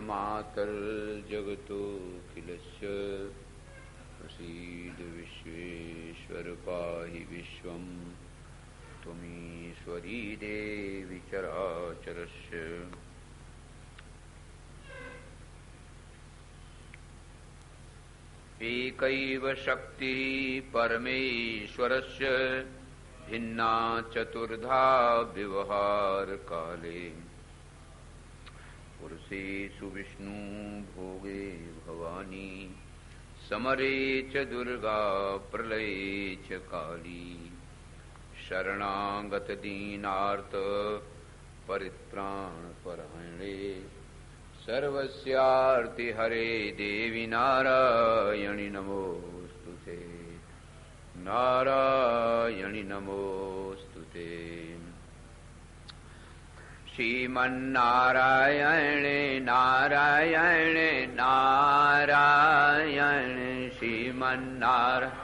मातर्जगतोऽखिलस्य प्रसीद विश्वेश्वर पाहि विश्वं त्वमीश्वरी देवी चराचरस्य। एकैव शक्तिः परमेश्वरस्य भिन्ना चतुर्धा व्यवहारकाले पुरुषेषु विष्णु भोगे भवानी समरे च दुर्गा प्रलये च काली शरणागत दीनार्त परित्राणपरायणे सर्वस्यार्ति हरे देवी नारायणि नमोस्तुते नारायणि नमोस्तुते। श्रीमन्नारायण नारायण नारायण श्रीमन्नारायण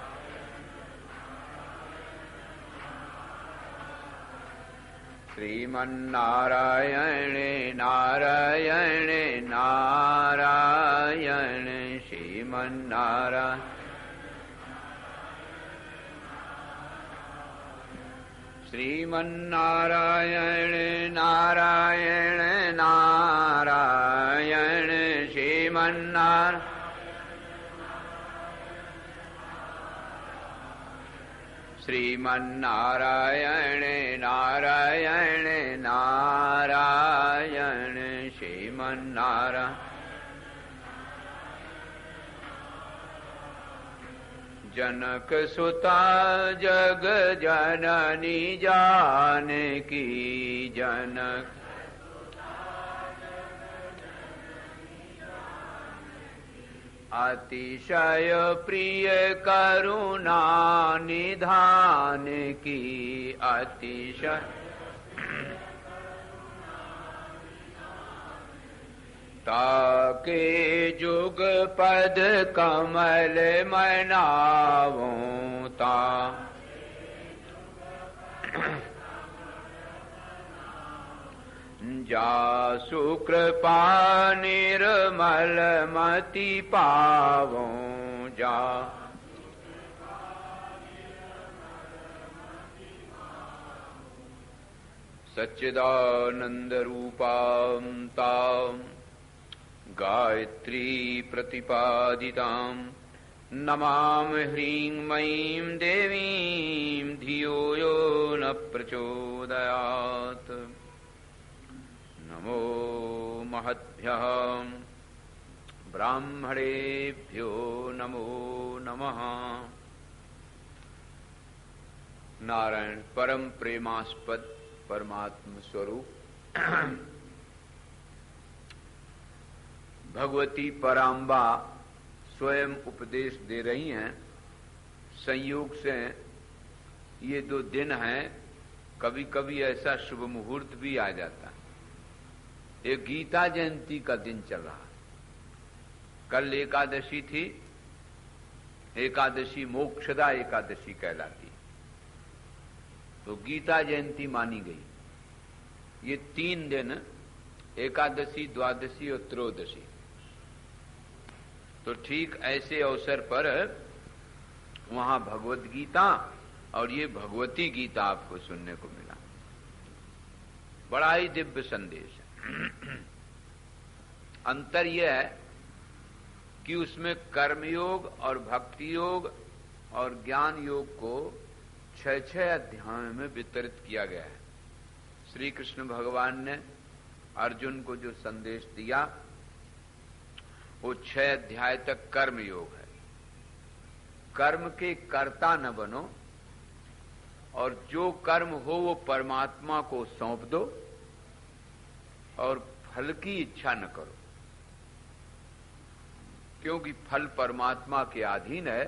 श्रीमन्नारायण नारायण नारायण श्रीमन्नारायण श्रीमन्नारायण नारायण नारायण श्रीमन्नारायण श्रीमन्नारायण नारायण नारायण श्रीमन्नारायण जनक सुता जग जननी जानकी जनक अतिशय प्रिय करुणा निधान की अतिशय ताके जुग पद कमल मनावों ता जासु कृपा निर्मल मति पावों जा सच्चिदानंद रूपां तां गायत्री प्रतिपादितां नमामि ह्रीं मयीं देवीं धियो यो न प्रचोदयात्। नमो महद्भ्यः ब्राह्मणेभ्यो नमो नमः। नारायण परम प्रेमास्पद परमात्म स्वरूप भगवती पराम्बा स्वयं उपदेश दे रही हैं। संयोग से ये 2 दिन हैं, कभी कभी ऐसा शुभ मुहूर्त भी आ जाता है। एक गीता जयंती का दिन चल रहा है। कल एकादशी थी, एकादशी मोक्षदा एकादशी कहलाती है, तो गीता जयंती मानी गई। ये 3 दिन एकादशी, द्वादशी और त्रयोदशी, तो ठीक ऐसे अवसर पर वहां भगवत गीता और ये भगवती गीता आपको सुनने को मिला। बड़ा ही दिव्य संदेश है। अंतर यह है कि उसमें कर्मयोग और भक्ति योग और ज्ञान योग को 6 अध्यायों में वितरित किया गया है। श्री कृष्ण भगवान ने अर्जुन को जो संदेश दिया वो 6 अध्याय तक कर्म योग है। कर्म के कर्ता न बनो और जो कर्म हो वो परमात्मा को सौंप दो और फल की इच्छा न करो, क्योंकि फल परमात्मा के अधीन है।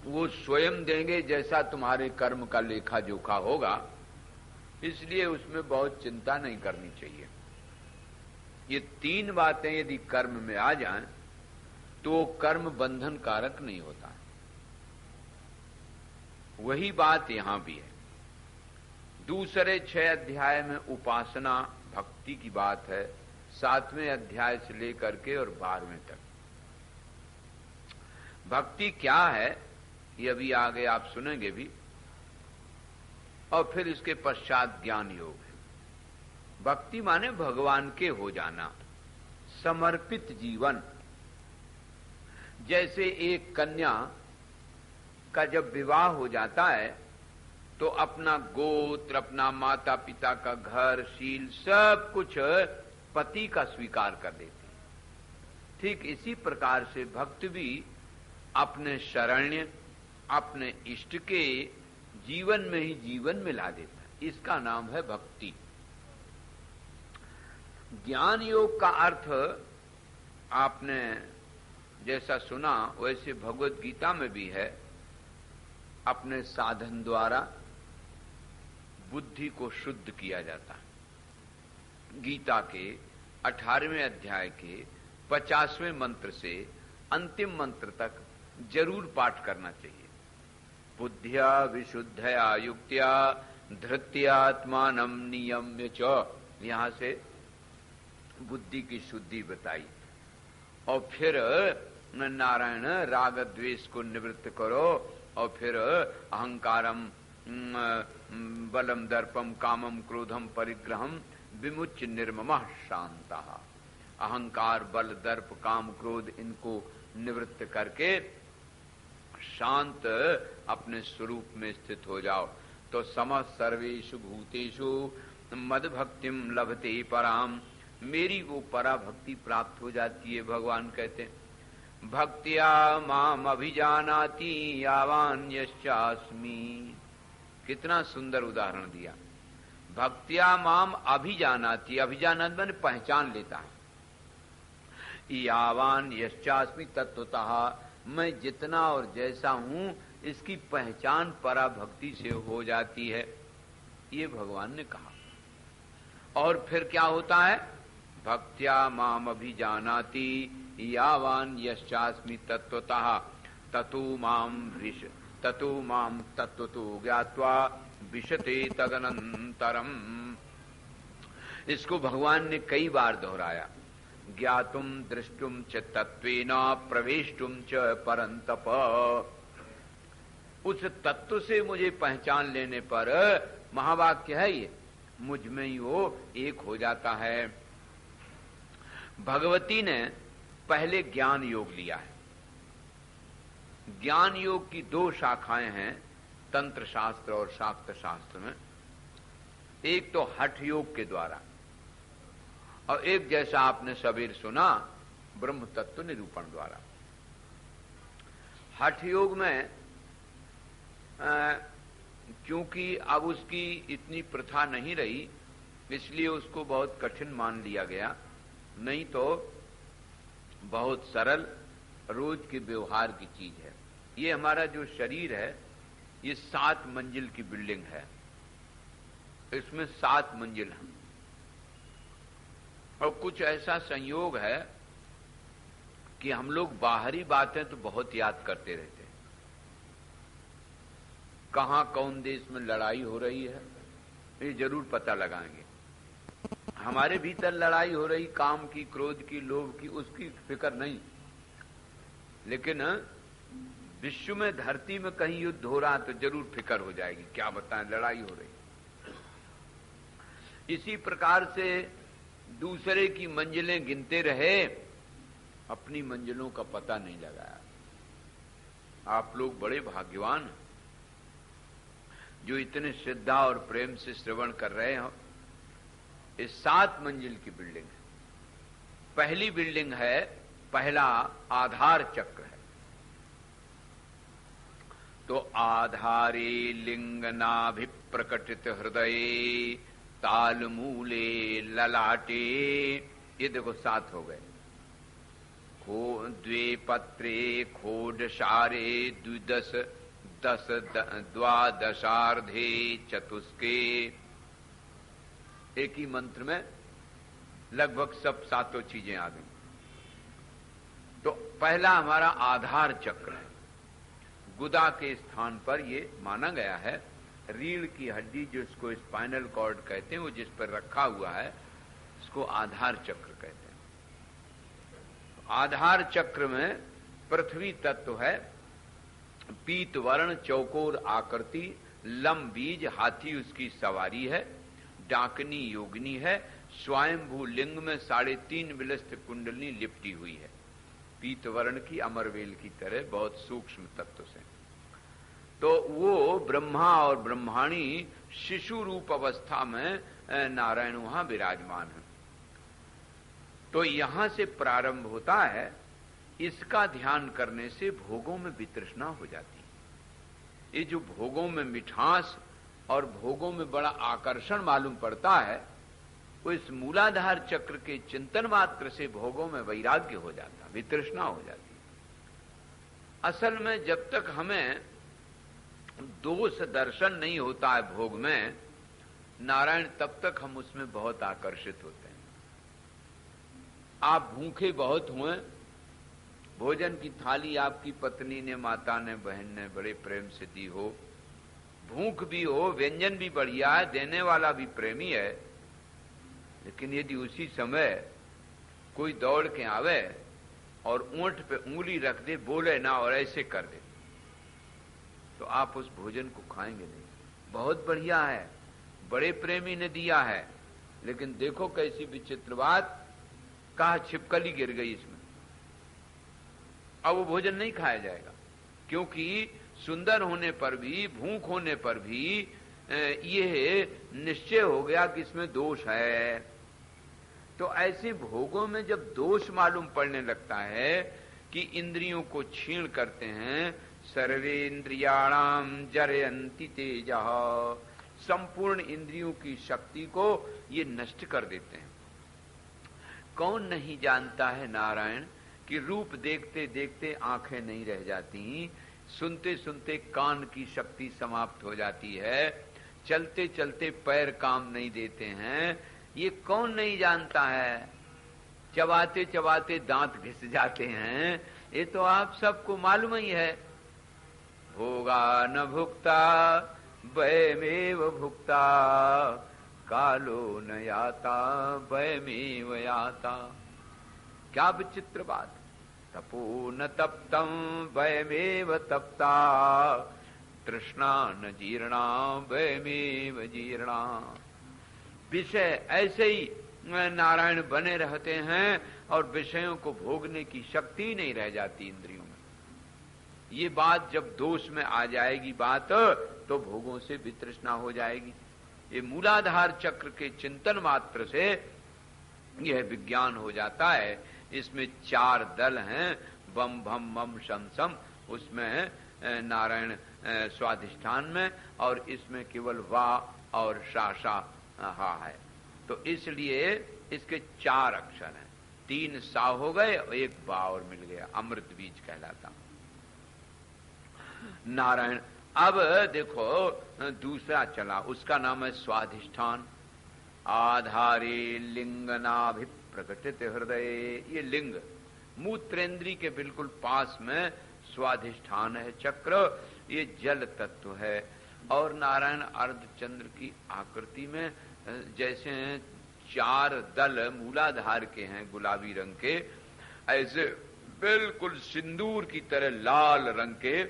वो स्वयं देंगे जैसा तुम्हारे कर्म का लेखा जोखा होगा, इसलिए उसमें बहुत चिंता नहीं करनी चाहिए। ये 3 बातें यदि कर्म में आ जाएं तो कर्म बंधन कारक नहीं होता। वही बात यहां भी है। दूसरे 6 अध्याय में उपासना भक्ति की बात है, 7वें अध्याय से लेकर के और 12वें तक। भक्ति क्या है ये अभी आगे आप सुनेंगे भी, और फिर इसके पश्चात ज्ञान योग है। भक्ति माने भगवान के हो जाना, समर्पित जीवन। जैसे एक कन्या का जब विवाह हो जाता है तो अपना गोत्र, अपना माता पिता का घर, शील, सब कुछ पति का स्वीकार कर देती है। ठीक इसी प्रकार से भक्त भी अपने शरण्य, अपने इष्ट के जीवन में ही जीवन मिला देता है। इसका नाम है भक्ति। ज्ञान योग का अर्थ आपने जैसा सुना वैसे भगवत गीता में भी है, अपने साधन द्वारा बुद्धि को शुद्ध किया जाता है। गीता के 18वें अध्याय के 50वें मंत्र से अंतिम मंत्र तक जरूर पाठ करना चाहिए। बुद्धिया विशुद्धया युक्त्या धृत्यात्मानं नियम्य च, यहां से बुद्धि की शुद्धि बताई। और फिर नारायण राग द्वेष को निवृत्त करो, और फिर अहंकारम बलम दर्पम कामम क्रोधम परिग्रहम विमुच्य निर्ममः शांतः। अहंकार, बल, दर्प, काम, क्रोध इनको निवृत्त करके शांत अपने स्वरूप में स्थित हो जाओ तो समः सर्वेषु भूतेषु मद भक्तिम लभते पराम, मेरी वो परा भक्ति प्राप्त हो जाती है। भगवान कहते हैं भक्त्या माम अभिजानाति यावान यश्चास्मि। कितना सुंदर उदाहरण दिया। भक्त्या माम अभिजानाति, अभिजानाति माने पहचान लेता है। यावान यश्चास्मि तत्वतः, मैं जितना और जैसा हूं इसकी पहचान परा भक्ति से हो जाती है, ये भगवान ने कहा। और फिर क्या होता है? भक्त्या माम अभिजानाति यावान यश्चास्मि तत्वतः ततो माम तत्वतो ज्ञात्वा विशते तदनंतरम। इसको भगवान ने कई बार दोहराया। ज्ञातुम दृष्टुम च तत्वेन प्रवेष्टुम च परंतप। उस तत्व से मुझे पहचान लेने पर, महावाक्य है ये, मुझ में ही वो एक हो जाता है। भगवती ने पहले ज्ञान योग लिया है। ज्ञान योग की 2 शाखाएं हैं तंत्र शास्त्र और शाक्त शास्त्र में। एक तो हठ योग के द्वारा, और एक जैसा आपने सबेर सुना ब्रह्म तत्व निरूपण द्वारा। हठ योग में क्योंकि अब उसकी इतनी प्रथा नहीं रही, इसलिए उसको बहुत कठिन मान लिया गया। नहीं तो बहुत सरल रोज के व्यवहार की चीज है। ये हमारा जो शरीर है ये 7 मंजिल की बिल्डिंग है, इसमें 7 मंजिल हैं। और कुछ ऐसा संयोग है कि हम लोग बाहरी बातें तो बहुत याद करते रहते हैं। कहां कौन देश में लड़ाई हो रही है ये जरूर पता लगाएंगे। हमारे भीतर लड़ाई हो रही काम की, क्रोध की, लोभ की, उसकी फिक्र नहीं, लेकिन विश्व में, धरती में कहीं युद्ध हो रहा तो जरूर फिक्र हो जाएगी, क्या बताएं लड़ाई हो रही। इसी प्रकार से दूसरे की मंजिलें गिनते रहे, अपनी मंजिलों का पता नहीं लगाया। आप लोग बड़े भाग्यवान हैं जो इतने श्रद्धा और प्रेम से श्रवण कर रहे हो। इस 7 मंजिल की बिल्डिंग है। पहली बिल्डिंग है, पहला आधार चक्र है। तो आधारे लिंग नाभिप्रकटित हृदय तालमूले ललाटे, ये देखो 7 हो गए। द्वे पत्रे खोडसारे द्वादशार्धे चतुष्के। एक ही मंत्र में लगभग सब 7 चीजें आ गई। तो पहला हमारा आधार चक्र है। गुदा के स्थान पर ये माना गया है, रीढ़ की हड्डी जिसको स्पाइनल कॉर्ड कहते हैं, वो जिस पर रखा हुआ है, इसको आधार चक्र कहते हैं। आधार चक्र में पृथ्वी तत्व है, पीत वर्ण चौकोर आकृति, लम बीज हाथी उसकी सवारी है, डाकनी योगिनी है, स्वयंभू लिंग में 3.5 विलस्त कुंडली लिपटी हुई है, पीत वर्ण की अमरवेल की तरह बहुत सूक्ष्म तत्व से। तो वो ब्रह्मा और ब्रह्माणी शिशु रूप अवस्था में नारायण वहां विराजमान है। तो यहां से प्रारंभ होता है, इसका ध्यान करने से भोगों में वितृष्णा हो जाती है। ये जो भोगों में मिठास और भोगों में बड़ा आकर्षण मालूम पड़ता है, वो इस मूलाधार चक्र के चिंतन मात्र से भोगों में वैराग्य हो जाता, वितृष्णा हो जाती। असल में जब तक हमें दोष दर्शन नहीं होता है भोग में, नारायण, तब तक हम उसमें बहुत आकर्षित होते हैं। आप भूखे बहुत हुए, भोजन की थाली आपकी पत्नी ने, माता ने, बहन ने बड़े प्रेम से दी हो, भूख भी हो, व्यंजन भी बढ़िया है, देने वाला भी प्रेमी है, लेकिन यदि उसी समय कोई दौड़ के आवे और ऊंट पे उंगली रख दे, बोले ना और ऐसे कर दे, तो आप उस भोजन को खाएंगे नहीं। बहुत बढ़िया है, बड़े प्रेमी ने दिया है, लेकिन देखो कैसी विचित्र बात, कहा छिपकली गिर गई इसमें, अब वो भोजन नहीं खाया जाएगा, क्योंकि सुंदर होने पर भी, भूख होने पर भी ये निश्चय हो गया कि इसमें दोष है। तो ऐसे भोगों में जब दोष मालूम पड़ने लगता है कि इंद्रियों को क्षीण करते हैं, सर्वेन्द्रियाणाम जरयन्ति तेजः, संपूर्ण इंद्रियों की शक्ति को ये नष्ट कर देते हैं। कौन नहीं जानता है नारायण कि रूप देखते देखते आंखें नहीं रह जाती, सुनते सुनते कान की शक्ति समाप्त हो जाती है, चलते चलते पैर काम नहीं देते हैं, ये कौन नहीं जानता है। चबाते चबाते दांत घिस जाते हैं, ये तो आप सबको मालूम ही है। भोगा न भुक्ता वयमेव भुक्ता, कालो न याता वयमेव याता। क्या विचित्र बात। तपो न तप्तम वयमेव तप्ता, तृष्णा न जीर्णा वयमेव जीर्णा। विषय ऐसे ही नारायण बने रहते हैं और विषयों को भोगने की शक्ति नहीं रह जाती इंद्रियों में। ये बात जब दोष में आ जाएगी बात, तो भोगों से वितृष्णा हो जाएगी। ये मूलाधार चक्र के चिंतन मात्र से यह विज्ञान हो जाता है। इसमें 4 दल हैं, बम भम मम शम सम, उसमें नारायण स्वाधिष्ठान में, और इसमें केवल वा और शा हा है। तो इसलिए इसके 4 अक्षर हैं, 3 सा हो गए और 1 बा और मिल गया, अमृत बीज कहलाता नारायण। अब देखो दूसरा चला, उसका नाम है स्वाधिष्ठान। आधारे लिंगनाभि प्रकटित हृदय, ये लिंग मूत्रेंद्री के बिल्कुल पास में स्वाधिष्ठान है चक्र, ये जल तत्व है। और नारायण अर्धचंद्र की आकृति में जैसे 4 दल मूलाधार के हैं गुलाबी रंग के, ऐसे बिल्कुल सिंदूर की तरह लाल रंग के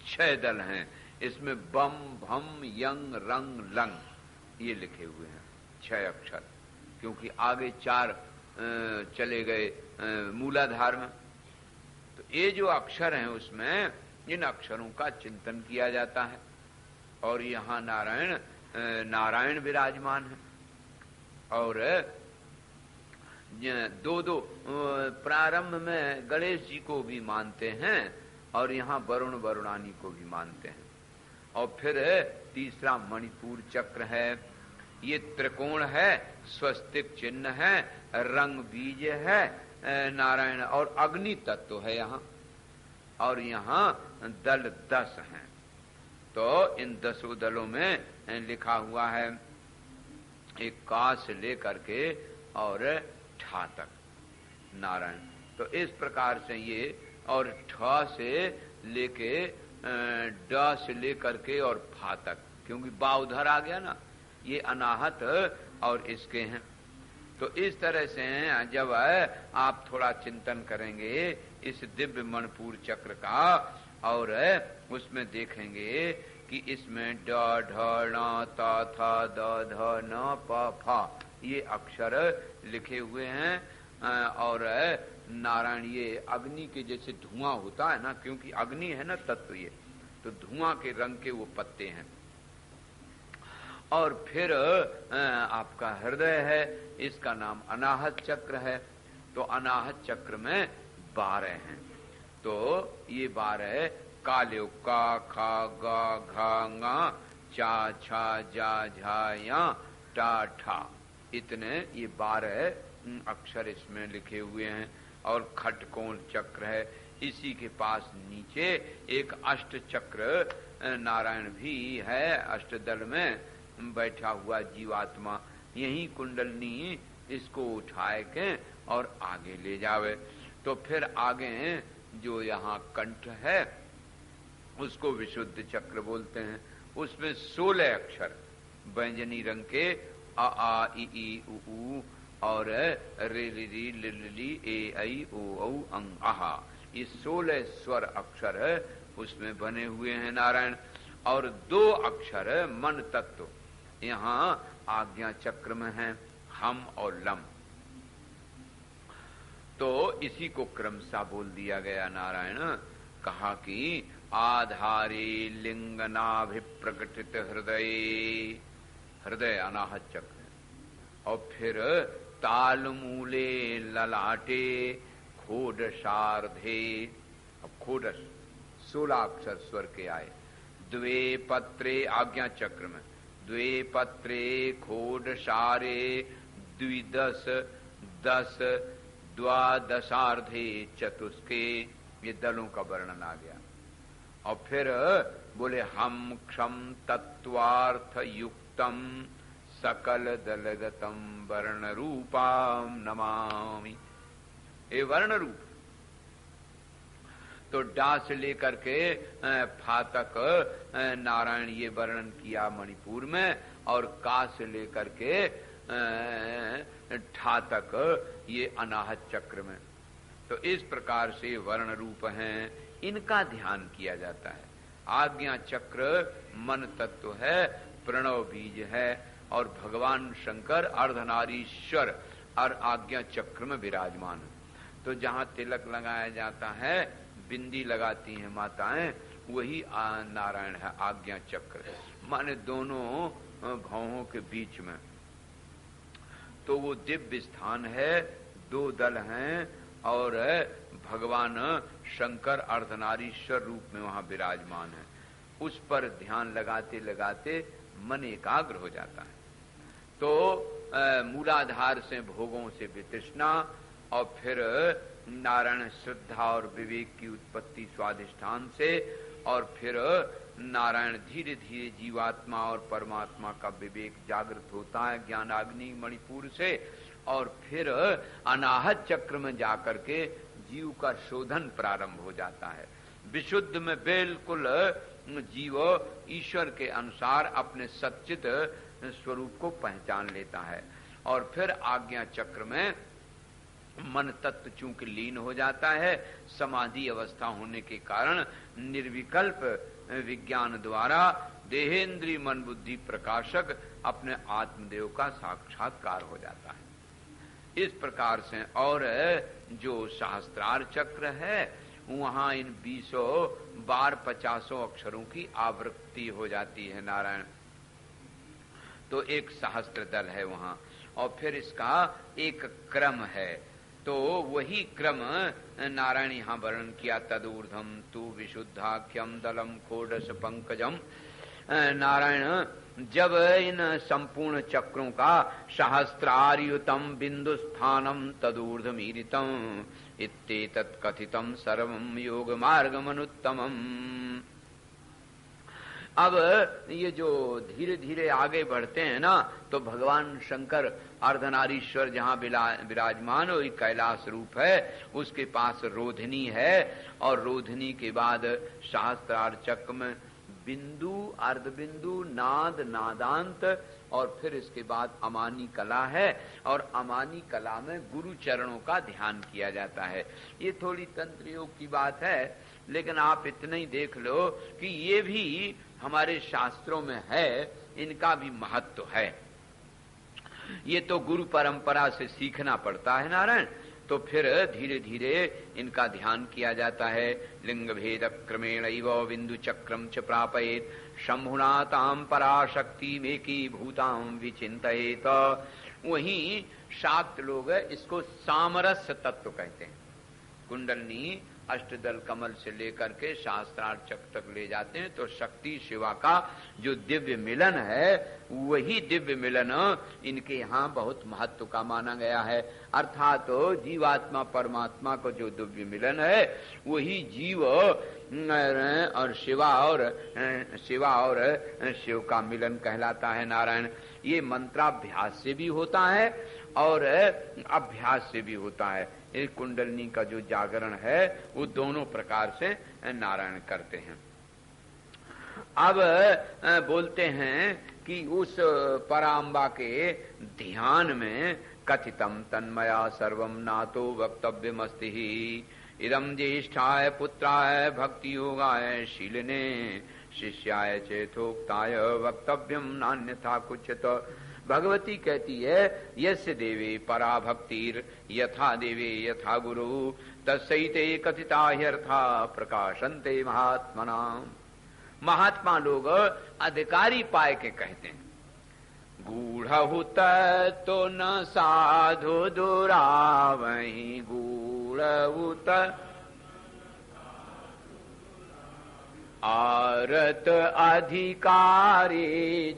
6 दल हैं। इसमें बम भम यंग रंग लंग ये लिखे हुए हैं, 6 अक्षर, क्योंकि आगे 4 चले गए मूलाधार में। तो ये जो अक्षर हैं उसमें इन अक्षरों का चिंतन किया जाता है। और यहाँ नारायण विराजमान है। और 2 प्रारंभ में गणेश जी को भी मानते हैं और यहाँ वरुण वरुणानी को भी मानते हैं। और फिर तीसरा मणिपुर चक्र है, ये त्रिकोण है, स्वस्तिक चिन्ह है, रंग बीज है नारायण, और अग्नि तत्व है यहाँ। और यहाँ दल 10 हैं। तो इन 10 दलों में लिखा हुआ है एक का से लेकर के और ठा तक नारायण। तो इस प्रकार से ये, और ठ से लेके ड से लेकर के और फा तक, क्योंकि बा उधर आ गया ना, ये अनाहत और इसके हैं। तो इस तरह से जब आप थोड़ा चिंतन करेंगे इस दिव्य मणिपुर चक्र का और उसमें देखेंगे कि इसमें ड ढ ण त थ द ध न प फ ये अक्षर लिखे हुए हैं और नारायण ये अग्नि के जैसे धुआं होता है ना, क्योंकि अग्नि है ना तत्व, ये तो धुआं के रंग के वो पत्ते हैं। और फिर आपका हृदय है, इसका नाम अनाहत चक्र है। तो अनाहत चक्र में 12 हैं। तो ये 12 काले का खा गा घा गा चा छा जा झा या टा ठा, इतने ये 12 अक्षर इसमें लिखे हुए हैं। और खटकोण चक्र है, इसी के पास नीचे एक अष्ट चक्र नारायण भी है, अष्टदल में बैठा हुआ जीवात्मा। यही कुंडलनी इसको उठाए के और आगे ले जावे। तो फिर आगे जो यहाँ कंठ है उसको विशुद्ध चक्र बोलते हैं। उसमें 16 अक्षर व्यंजनी रंग के अ आ इ ई उ ऊ और रे रि री लि लि ली ए ऐ ओ औ अंग आहा, ये 16 स्वर अक्षर उसमें बने हुए हैं नारायण। और 2 अक्षर मन तत्व यहाँ आज्ञा चक्र में है, हम और लम। तो इसी को क्रमशः बोल दिया गया नारायण। कहा कि आधारे लिंगनाभिप्रकटित हृदय, हृदय अनाहत चक्र है। और फिर तालमूले ललाटे खोडशार्धे, अब खोडश 16 अक्षर स्वर के आए। द्वे पत्रे आज्ञा चक्र में, द्वे पत्रे खोडशारे द्विदश 10 द्वादशार्धे चतुष्के, ये दलों का वर्णन आ गया। और फिर बोले हम क्षम तत्वार्थ युक्तम सकल दलगतम वर्ण रूपाम नमामि, ये वर्ण रूप। तो डा से लेकर के फा तक नारायण ये वर्णन किया मणिपुर में, और का से लेकर के ठा तक ये अनाहत चक्र में। तो इस प्रकार से वर्ण रूप हैं, इनका ध्यान किया जाता है। आज्ञा चक्र मन तत्व है, प्रणव बीज है, और भगवान शंकर अर्धनारीश्वर और आज्ञा चक्र में विराजमान है। तो जहाँ तिलक लगाया जाता है, बिंदी लगाती हैं माताएं, वही नारायण है, आज्ञा चक्र, माने दोनों भौहों के बीच में। तो वो दिव्य स्थान है, 2 दल हैं, और भगवान शंकर अर्धनारीश्वर रूप में वहां विराजमान है। उस पर ध्यान लगाते लगाते मन एकाग्र हो जाता है। तो मूलाधार से भोगों से वितृष्णा, और फिर नारायण श्रद्धा और विवेक की उत्पत्ति स्वाधिष्ठान से, और फिर नारायण धीरे धीरे जीवात्मा और परमात्मा का विवेक जागृत होता है ज्ञानाग्नि मणिपुर से, और फिर अनाहत चक्र में जाकर के जीव का शोधन प्रारंभ हो जाता है। विशुद्ध में बिल्कुल जीव ईश्वर के अनुसार अपने सच्चित स्वरूप को पहचान लेता है। और फिर आज्ञा चक्र में मन तत्व चूंकि लीन हो जाता है, समाधि अवस्था होने के कारण निर्विकल्प विज्ञान द्वारा देहेंद्री मन बुद्धि प्रकाशक अपने आत्मदेव का साक्षात्कार हो जाता है। इस प्रकार से और जो सहस्त्रार चक्र है वहां इन 20 बार 50 अक्षरों की आवृत्ति हो जाती है नारायण। तो एक सहस्त्र दल है वहां, और फिर इसका एक क्रम है। तो वही क्रम नारायण यहाँ वर्णन किया, तदूर्धम तु विशुद्धाख्यम दलम खोडस पंकजम। नारायण जब इन संपूर्ण चक्रों का सहस्त्रार्युतम बिंदु स्थानम तदूर्धमीरितम इत्येतत् कथितम सर्वम योग मार्गमनुत्तमम। अब ये जो धीरे धीरे आगे बढ़ते हैं ना, तो भगवान शंकर अर्धनारीश्वर जहाँ विराजमान हो, कैलाश रूप है, उसके पास रोधनी है, और रोधनी के बाद सहस्त्रार चक्र में बिंदु, अर्धबिंदु, नाद, नादांत और फिर इसके बाद अमानी कला है, और अमानी कला में गुरु चरणों का ध्यान किया जाता है। ये थोड़ी तंत्र योग की बात है, लेकिन आप इतना ही देख लो कि ये भी हमारे शास्त्रों में है, इनका भी महत्व है। ये तो गुरु परंपरा से सीखना पड़ता है नारायण, तो फिर धीरे धीरे इनका ध्यान किया जाता है। लिंग भेद क्रमेण इव बिंदु चक्रम च प्रापयेत शंभुना ताम पराशक्ति मेकी भूताम विचिंतयेत। वहीं शाक्त लोग इसको सामरस्य तत्व कहते हैं। कुंडलनी अष्टदल कमल से लेकर के शास्त्रार्चक तक ले जाते हैं, तो शक्ति शिवा का जो दिव्य मिलन है, वही दिव्य मिलन इनके यहाँ बहुत महत्व का माना गया है। अर्थात तो जीवात्मा परमात्मा को जो दिव्य मिलन है, वही जीव और शिवा और शिव का मिलन कहलाता है नारायण। ये मंत्राभ्यास से भी होता है और अभ्यास से भी होता है। इस कुंडलनी का जो जागरण है वो दोनों प्रकार से नारायण करते हैं। अब बोलते हैं कि उस पराम्बा के ध्यान में कथितम तन्मया सर्वम नातो वक्तव्यमस्ति इदम ज्येष्ठाय पुत्राय भक्ति योगाय शीलने शिष्याय चेतोक्ताय वक्तव्यम नान्यथा कुछत। भगवती कहती है यस्य देवे परा भक्तिर यथा देवे यथा गुरु तस्सैते कथिता ह्यर्था प्रकाशन्ते महात्मना। महात्मा लोग अधिकारी पाए के कहते हैं गूढ़हुत तो न साधु दुरावहि गूढ़हुत आरत अधिकारी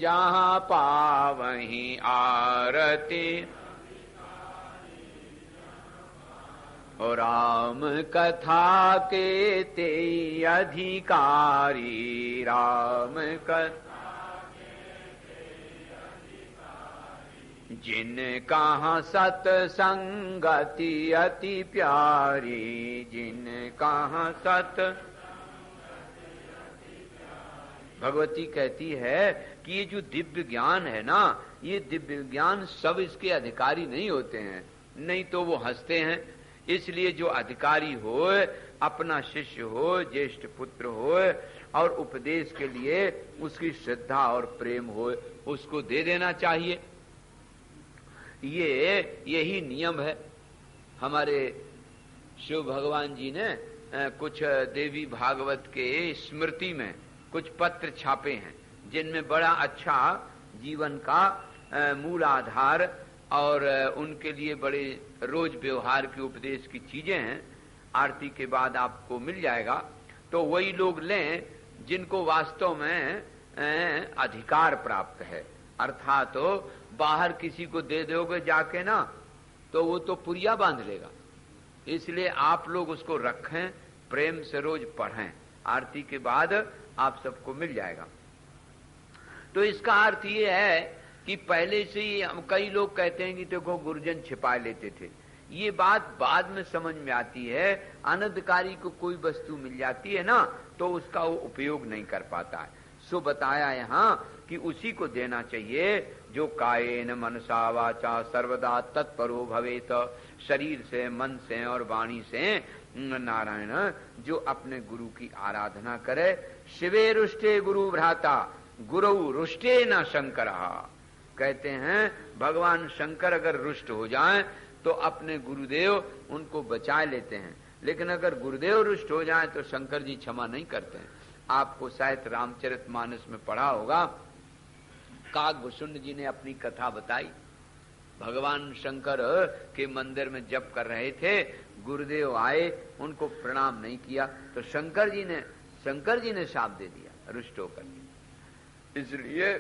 जहाँ पावहीं आरती और राम कथा के ते अधिकारी राम कथा जिन कहाँ सत्संगति अति प्यारी जिन कहाँ सत। भगवती कहती है कि ये जो दिव्य ज्ञान है ना, ये दिव्य ज्ञान सब इसके अधिकारी नहीं होते हैं, नहीं तो वो हंसते हैं। इसलिए जो अधिकारी हो, अपना शिष्य हो, ज्येष्ठ पुत्र हो और उपदेश के लिए उसकी श्रद्धा और प्रेम हो, उसको दे देना चाहिए। यही नियम है। हमारे शिव भगवान जी ने कुछ देवी भागवत के स्मृति में कुछ पत्र छापे हैं, जिनमें बड़ा अच्छा जीवन का मूल आधार और उनके लिए बड़े रोज व्यवहार के उपदेश की चीजें हैं। आरती के बाद आपको मिल जाएगा। तो वही लोग लें जिनको वास्तव में अधिकार प्राप्त है। अर्थात तो बाहर किसी को दे दोगे जाके ना, तो वो तो पुरिया बांध लेगा। इसलिए आप लोग उसको रखें, प्रेम से रोज पढ़ें। आरती के बाद आप सबको मिल जाएगा। तो इसका अर्थ ये है कि पहले से ही कई लोग कहते हैं कि देखो गुरुजन छिपा लेते थे। ये बात बाद में समझ में आती है। अनधिकारी को कोई वस्तु मिल जाती है ना, तो उसका वो उपयोग नहीं कर पाता है। सो बताया यहाँ कि उसी को देना चाहिए जो कायेन मनसा वाचा सर्वदा तत्परो भवेत। शरीर से, मन से और वाणी से नारायण जो अपने गुरु की आराधना करे। शिवे रुष्टे गुरु भ्राता गुरु रुष्टे न शंकर। कहते हैं भगवान शंकर अगर रुष्ट हो जाएं तो अपने गुरुदेव उनको बचा लेते हैं, लेकिन अगर गुरुदेव रुष्ट हो जाएं तो शंकर जी क्षमा नहीं करते हैं। आपको शायद रामचरितमानस में पढ़ा होगा, काकभूषुंड जी ने अपनी कथा बताई। भगवान शंकर के मंदिर में जप कर रहे थे, गुरुदेव आए, उनको प्रणाम नहीं किया, तो शंकर जी ने शाप दे दिया रुष्ट होकर। इसलिए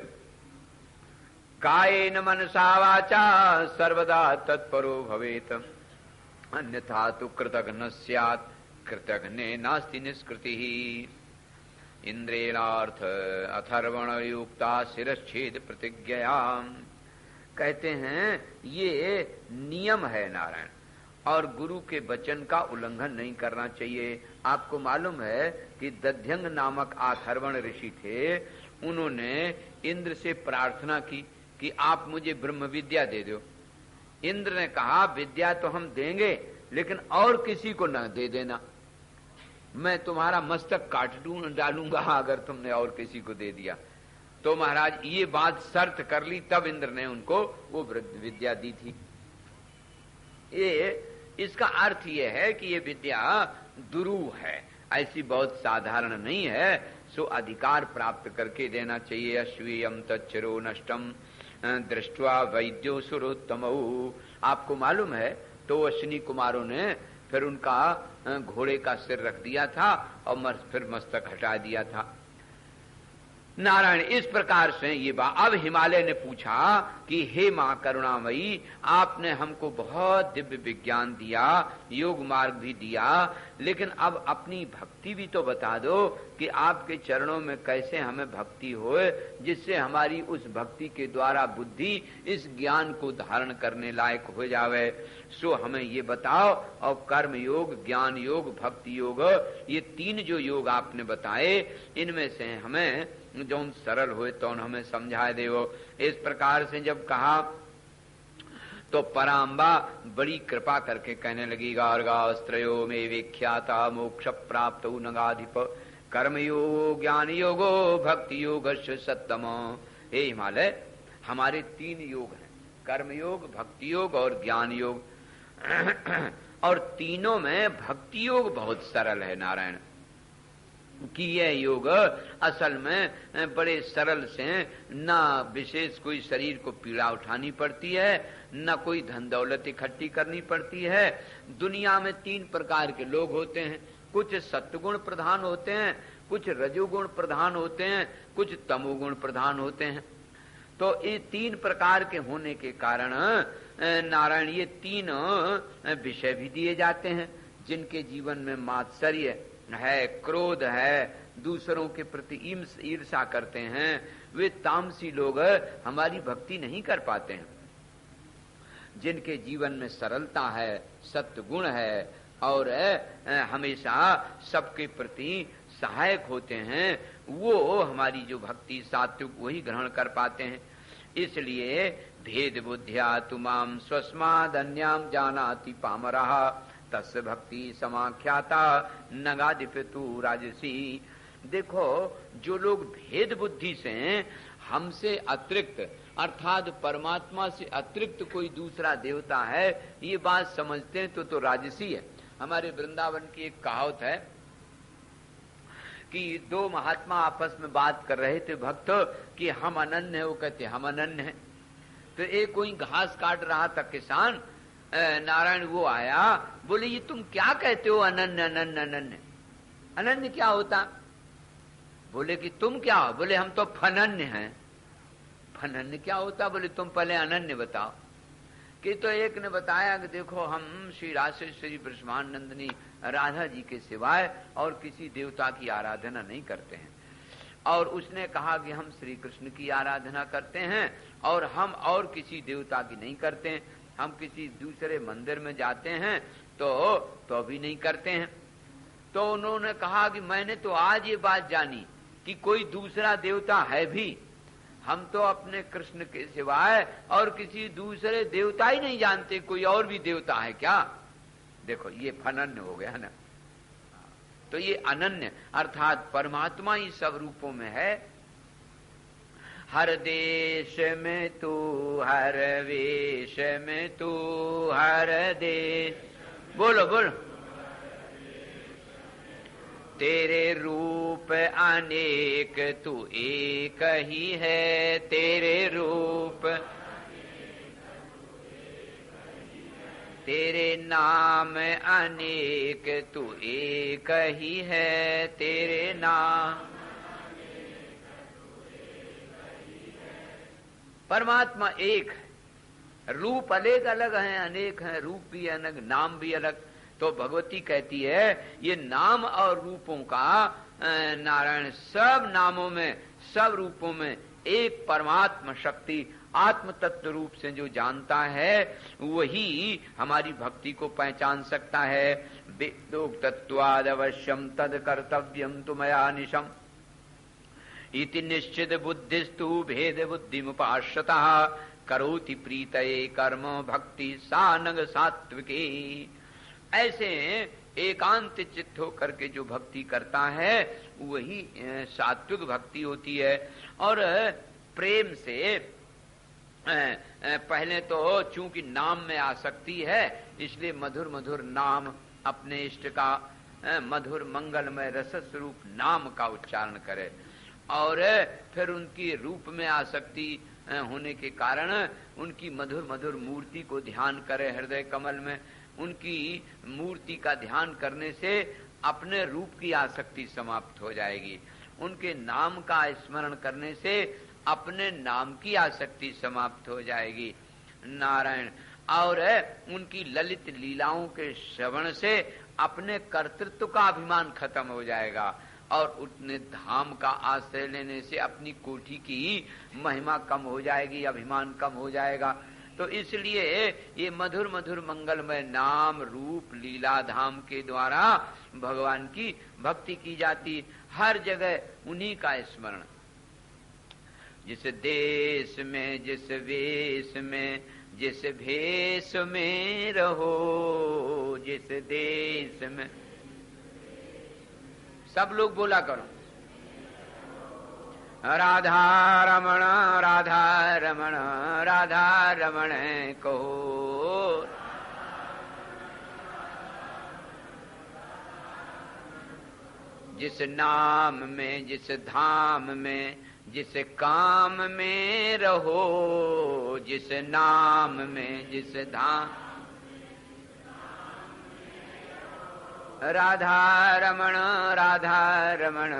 कायेन मनसा वाचा सर्वदा तत्परो भवेत अन्यथा तो कृतघ्न स्यात् कृतघ्ने नास्ति निष्कृति। इंद्रेणार्थ अथर्वण युक्ता शिरच्छेद प्रतिज्ञया। कहते हैं ये नियम है नारायण, और गुरु के वचन का उल्लंघन नहीं करना चाहिए। आपको मालूम है कि दध्यंग नामक अथर्वण ऋषि थे, उन्होंने इंद्र से प्रार्थना की कि आप मुझे ब्रह्म विद्या दे दो। इंद्र ने कहा विद्या तो हम देंगे, लेकिन और किसी को न दे देना, मैं तुम्हारा मस्तक काट डालूंगा अगर तुमने और किसी को दे दिया। तो महाराज ये बात शर्त कर ली, तब इंद्र ने उनको वो विद्या दी थी। ये इसका अर्थ ये है कि ये विद्या दुरूह है, ऐसी बहुत साधारण नहीं है, सो अधिकार प्राप्त करके देना चाहिए। अश्वीयम तच्चरो नष्टम दृष्टवा वैद्यो सुरोत्तमऊ। आपको मालूम है तो अश्विनी कुमारों ने फिर उनका घोड़े का सिर रख दिया था और फिर मस्तक हटा दिया था। नारायण इस प्रकार से ये बात। अब हिमालय ने पूछा कि हे मां करुणामयी, आपने हमको बहुत दिव्य विज्ञान दिया, योग मार्ग भी दिया, लेकिन अब अपनी भक्ति भी तो बता दो कि आपके चरणों में कैसे हमें भक्ति होए, जिससे हमारी उस भक्ति के द्वारा बुद्धि इस ज्ञान को धारण करने लायक हो जावे। सो हमें ये बताओ। और कर्म योग, ज्ञान योग, भक्ति योग, ये तीन जो योग आपने बताए, इनमें से हमें जो सरल हुए तो हमें समझा देवो। इस प्रकार से जब कहा तो पराम्बा बड़ी कृपा करके कहने लगी, गार्गास्त्रयो में विख्याता मोक्ष प्राप्त नगाधिप कर्मयोग ज्ञान योगो भक्ति योग सत्तम। हे हिमालय, हमारे तीन योग हैं, कर्मयोग, भक्ति योग और ज्ञान योग। और तीनों में भक्ति योग बहुत सरल है नारायण, कि यह योग असल में बड़े सरल से, न विशेष कोई शरीर को पीड़ा उठानी पड़ती है, न कोई धन दौलत इकट्ठी करनी पड़ती है। दुनिया में तीन प्रकार के लोग होते हैं, कुछ सत्वगुण प्रधान होते हैं, कुछ रजोगुण प्रधान होते हैं, कुछ तमोगुण प्रधान होते हैं। तो ये तीन प्रकार के होने के कारण नारायण ये तीन विषय भी दिए जाते हैं। जिनके जीवन में मात्सर्य है, क्रोध है, दूसरों के प्रति ईर्षा करते हैं, वे तामसी लोग हमारी भक्ति नहीं कर पाते हैं। जिनके जीवन में सरलता है, सत्य गुण है और हमेशा सबके प्रति सहायक होते हैं, वो हमारी जो भक्ति सात्विक वही ग्रहण कर पाते हैं। इसलिए भेद बुद्धिया तुमाम स्वस्माद अन्याम जानाति पामरः तस्य भक्ति समाख्याता नगाधिपतु राजसी। देखो, जो लोग भेद बुद्धि से हमसे अतिरिक्त अर्थात परमात्मा से अतिरिक्त कोई दूसरा देवता है ये बात समझते हैं तो राजसी है। हमारे वृंदावन की एक कहावत है कि दो महात्मा आपस में बात कर रहे थे भक्त कि हम अनन्य है, वो कहते हम अनन्य है। तो एक कोई घास काट रहा था किसान, नारायण वो आया, बोले ये तुम क्या कहते हो अनन्य अनन्य अनन्य, अनन्य क्या होता? बोले कि तुम क्या हो? बोले हम तो फनन्य हैं। फनन्य क्या होता? बोले तुम पहले अनन्य बताओ। कि तो एक ने बताया कि देखो हम श्री राशेश्वरी ब्रह्मानंदिनी राधा जी के सिवाय और किसी देवता की आराधना नहीं करते हैं। और उसने कहा कि हम श्री कृष्ण की आराधना करते हैं और हम और किसी देवता की नहीं करते हैं। हम किसी दूसरे मंदिर में जाते हैं तो भी नहीं करते हैं। तो उन्होंने कहा कि मैंने तो आज ये बात जानी कि कोई दूसरा देवता है भी। हम तो अपने कृष्ण के सिवाय और किसी दूसरे देवता ही नहीं जानते, कोई और भी देवता है क्या? देखो ये फनन्य हो गया ना। तो ये अनन्य अर्थात परमात्मा ही सब रूपों में है। हर देश में तू, हर वेश में तू, हर देश, बोलो बोलो, तेरे रूप अनेक तू एक ही है, तेरे रूप तेरे नाम अनेक तू एक ही है, तेरे नाम। परमात्मा एक है, रूप अलग अलग हैं, अनेक हैं, रूप भी अलग, नाम भी अलग। तो भगवती कहती है ये नाम और रूपों का नारायण सब नामों में सब रूपों में एक परमात्मा शक्ति आत्म तत्व रूप से जो जानता है वही हमारी भक्ति को पहचान सकता है। वेदोक्त तत्वाद अवश्यम तद कर्तव्यम तुमया निशम। इति निश्चित बुद्धिस्तु भेद बुद्धिमुपाश्रतः करोति प्रीतये कर्म भक्ति सानग सात्विके। ऐसे एकांत चित्त होकर के जो भक्ति करता है वही सात्विक भक्ति होती है। और प्रेम से पहले तो चूंकि नाम में आसक्ति है, इसलिए मधुर मधुर नाम अपने इष्ट का मधुर मंगलमय रस स्वरूप नाम का उच्चारण करे, और फिर उनकी रूप में आसक्ति होने के कारण उनकी मधुर मधुर मूर्ति को ध्यान करे हृदय कमल में। उनकी मूर्ति का ध्यान करने से अपने रूप की आसक्ति समाप्त हो जाएगी। उनके नाम का स्मरण करने से अपने नाम की आसक्ति समाप्त हो जाएगी। नारायण। और उनकी ललित लीलाओं के श्रवण से अपने कर्तृत्व का अभिमान खत्म हो जाएगा, और उतने धाम का आश्रय लेने से अपनी कोठी की महिमा कम हो जाएगी, अभिमान कम हो जाएगा। तो इसलिए ये मधुर मधुर मंगलमय नाम रूप लीला धाम के द्वारा भगवान की भक्ति की जाती। हर जगह उन्हीं का स्मरण। जिस देश में जिस वेश में जिस भेष में रहो, जिस देश में, सब लोग बोला करो राधा रमण राधा रमण राधा रमण कहो। जिस नाम में जिस धाम में जिस काम में रहो, जिस नाम में जिस धाम, राधा रमण राधा रमण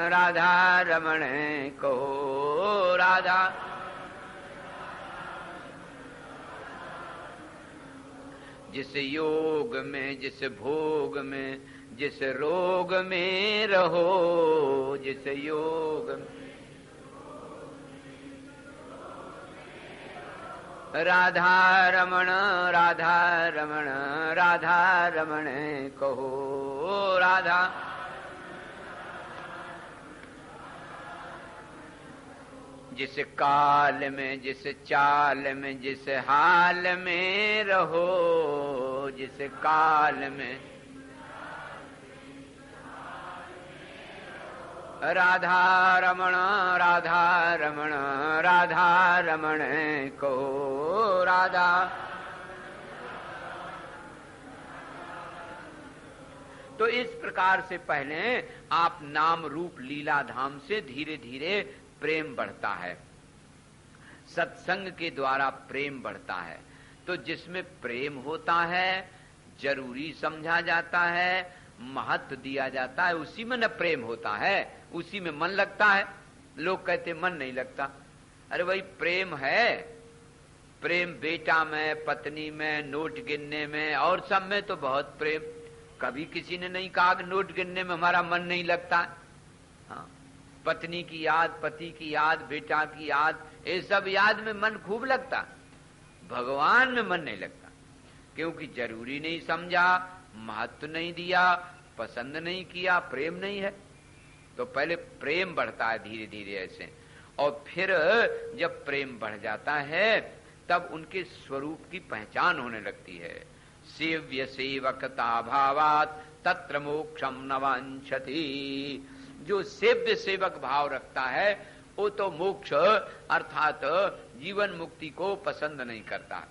राधा रमण कहो। राधा जिस योग में जिस भोग में जिस रोग में रहो, जिस योग में, राधा रमण राधा रमण राधा रमण कहो। राधा जिस काल में जिस चाल में जिस हाल में रहो, जिस काल में, राधा रमण राधा रमण राधा रमण को। राधा तो इस प्रकार से पहले आप नाम रूप लीला धाम से धीरे धीरे प्रेम बढ़ता है, सत्संग के द्वारा प्रेम बढ़ता है। तो जिसमें प्रेम होता है, जरूरी समझा जाता है, महत्व दिया जाता है, उसी में न प्रेम होता है, उसी में मन लगता है। लोग कहते मन नहीं लगता। अरे भाई प्रेम है, प्रेम बेटा में, पत्नी में, नोट गिनने में और सब में तो बहुत प्रेम। कभी किसी ने नहीं कहा कि नोट गिनने में हमारा मन नहीं लगता। हाँ, पत्नी की याद, पति की याद, बेटा की याद, ये सब याद में मन खूब लगता। भगवान में मन नहीं लगता, क्योंकि जरूरी नहीं समझा, महत्व नहीं दिया, पसंद नहीं किया, प्रेम नहीं है। तो पहले प्रेम बढ़ता है धीरे धीरे ऐसे, और फिर जब प्रेम बढ़ जाता है तब उनके स्वरूप की पहचान होने लगती है। सेव्य सेवकता भावात तत्र मोक्षम न वांछति। जो सेव्य सेवक भाव रखता है वो तो मोक्ष अर्थात जीवन मुक्ति को पसंद नहीं करता।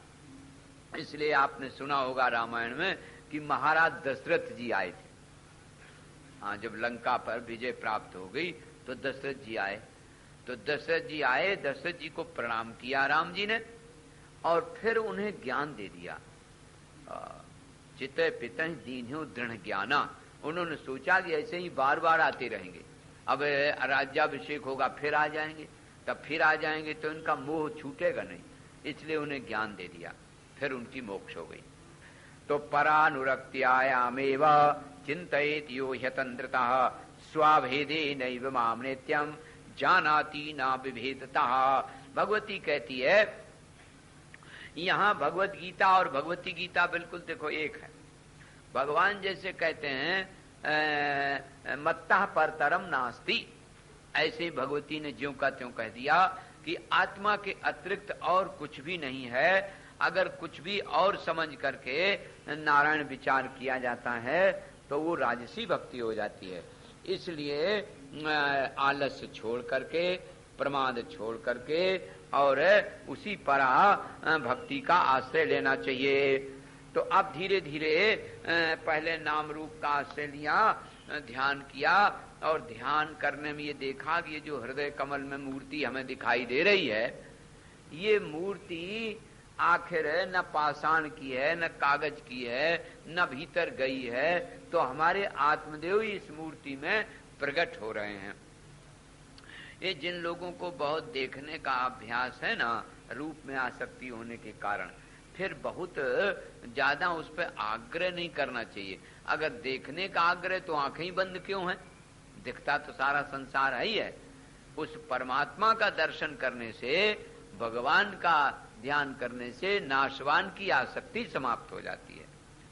इसलिए आपने सुना होगा रामायण में कि महाराज दशरथ जी आए थे। हाँ, जब लंका पर विजय प्राप्त हो गई तो दशरथ जी आए। तो दशरथ जी आए, दशरथ जी को प्रणाम किया राम जी ने, और फिर उन्हें ज्ञान दे दिया। चित्त पितः दीन्यो दृढ़ ज्ञाना। उन्होंने सोचा कि ऐसे ही बार बार आते रहेंगे, अब राज्याभिषेक होगा फिर आ जाएंगे, तब फिर आ जाएंगे, तो इनका मोह छूटेगा नहीं, इसलिए उन्हें ज्ञान दे दिया। फिर उनकी मोक्ष हो गई। तो परानुरक्त्यायामेव चिंतयेत यो ह्यतंत्रतः स्वाभेदे नैव माम नित्यम जानाति न विभेदतः। भगवती कहती है, यहाँ भगवत गीता और भगवती गीता बिल्कुल देखो एक है। भगवान जैसे कहते हैं मत्तः परतरम नास्ति, ऐसे ही भगवती ने ज्यों का त्यों कह दिया कि आत्मा के अतिरिक्त और कुछ भी नहीं है। अगर कुछ भी और समझ करके नारायण विचार किया जाता है तो वो राजसी भक्ति हो जाती है। इसलिए आलस्य छोड़ करके, प्रमाद छोड़ करके और उसी परा भक्ति का आश्रय लेना चाहिए। तो अब धीरे धीरे पहले नाम रूप का आश्रय लिया, ध्यान किया, और ध्यान करने में ये देखा कि ये जो हृदय कमल में मूर्ति हमें दिखाई दे रही है, ये मूर्ति आखिर न पाषाण की है, न कागज की है, न भीतर गई है, तो हमारे आत्मदेव ही इस मूर्ति में प्रकट हो रहे हैं। ये जिन लोगों को बहुत देखने का अभ्यास है ना, रूप में आसक्ति होने के कारण, फिर बहुत ज्यादा उस पर आग्रह नहीं करना चाहिए। अगर देखने का आग्रह तो आंखें ही बंद क्यों हैं? दिखता तो सारा संसार है ही है। उस परमात्मा का दर्शन करने से, भगवान का ध्यान करने से नाशवान की आसक्ति समाप्त हो जाती है।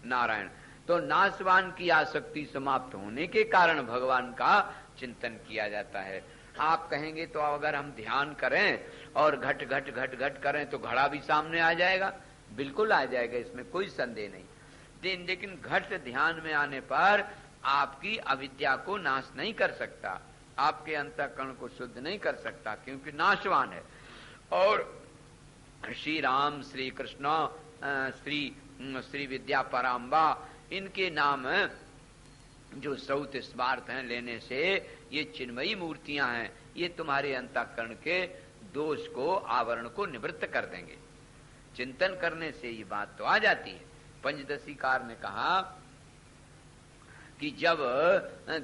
नारायण तो नाशवान की आसक्ति समाप्त होने के कारण भगवान का चिंतन किया जाता है। आप कहेंगे तो अगर हम ध्यान करें और घट घट घट घट करें तो घड़ा भी सामने आ जाएगा, बिल्कुल आ जाएगा, इसमें कोई संदेह नहीं। लेकिन घट ध्यान में आने पर आपकी अविद्या को नाश नहीं कर सकता, आपके अंतःकरण को शुद्ध नहीं कर सकता, क्योंकि नाशवान है। और श्री राम, श्री कृष्ण, श्री विद्या पराम्बा, इनके नाम जो सौत स्मार्थ हैं लेने से ये चिन्मयी मूर्तियां हैं, ये तुम्हारे अंतःकरण के दोष को, आवरण को निवृत्त कर देंगे। चिंतन करने से ये बात तो आ जाती है। पंचदशीकार ने कहा कि जब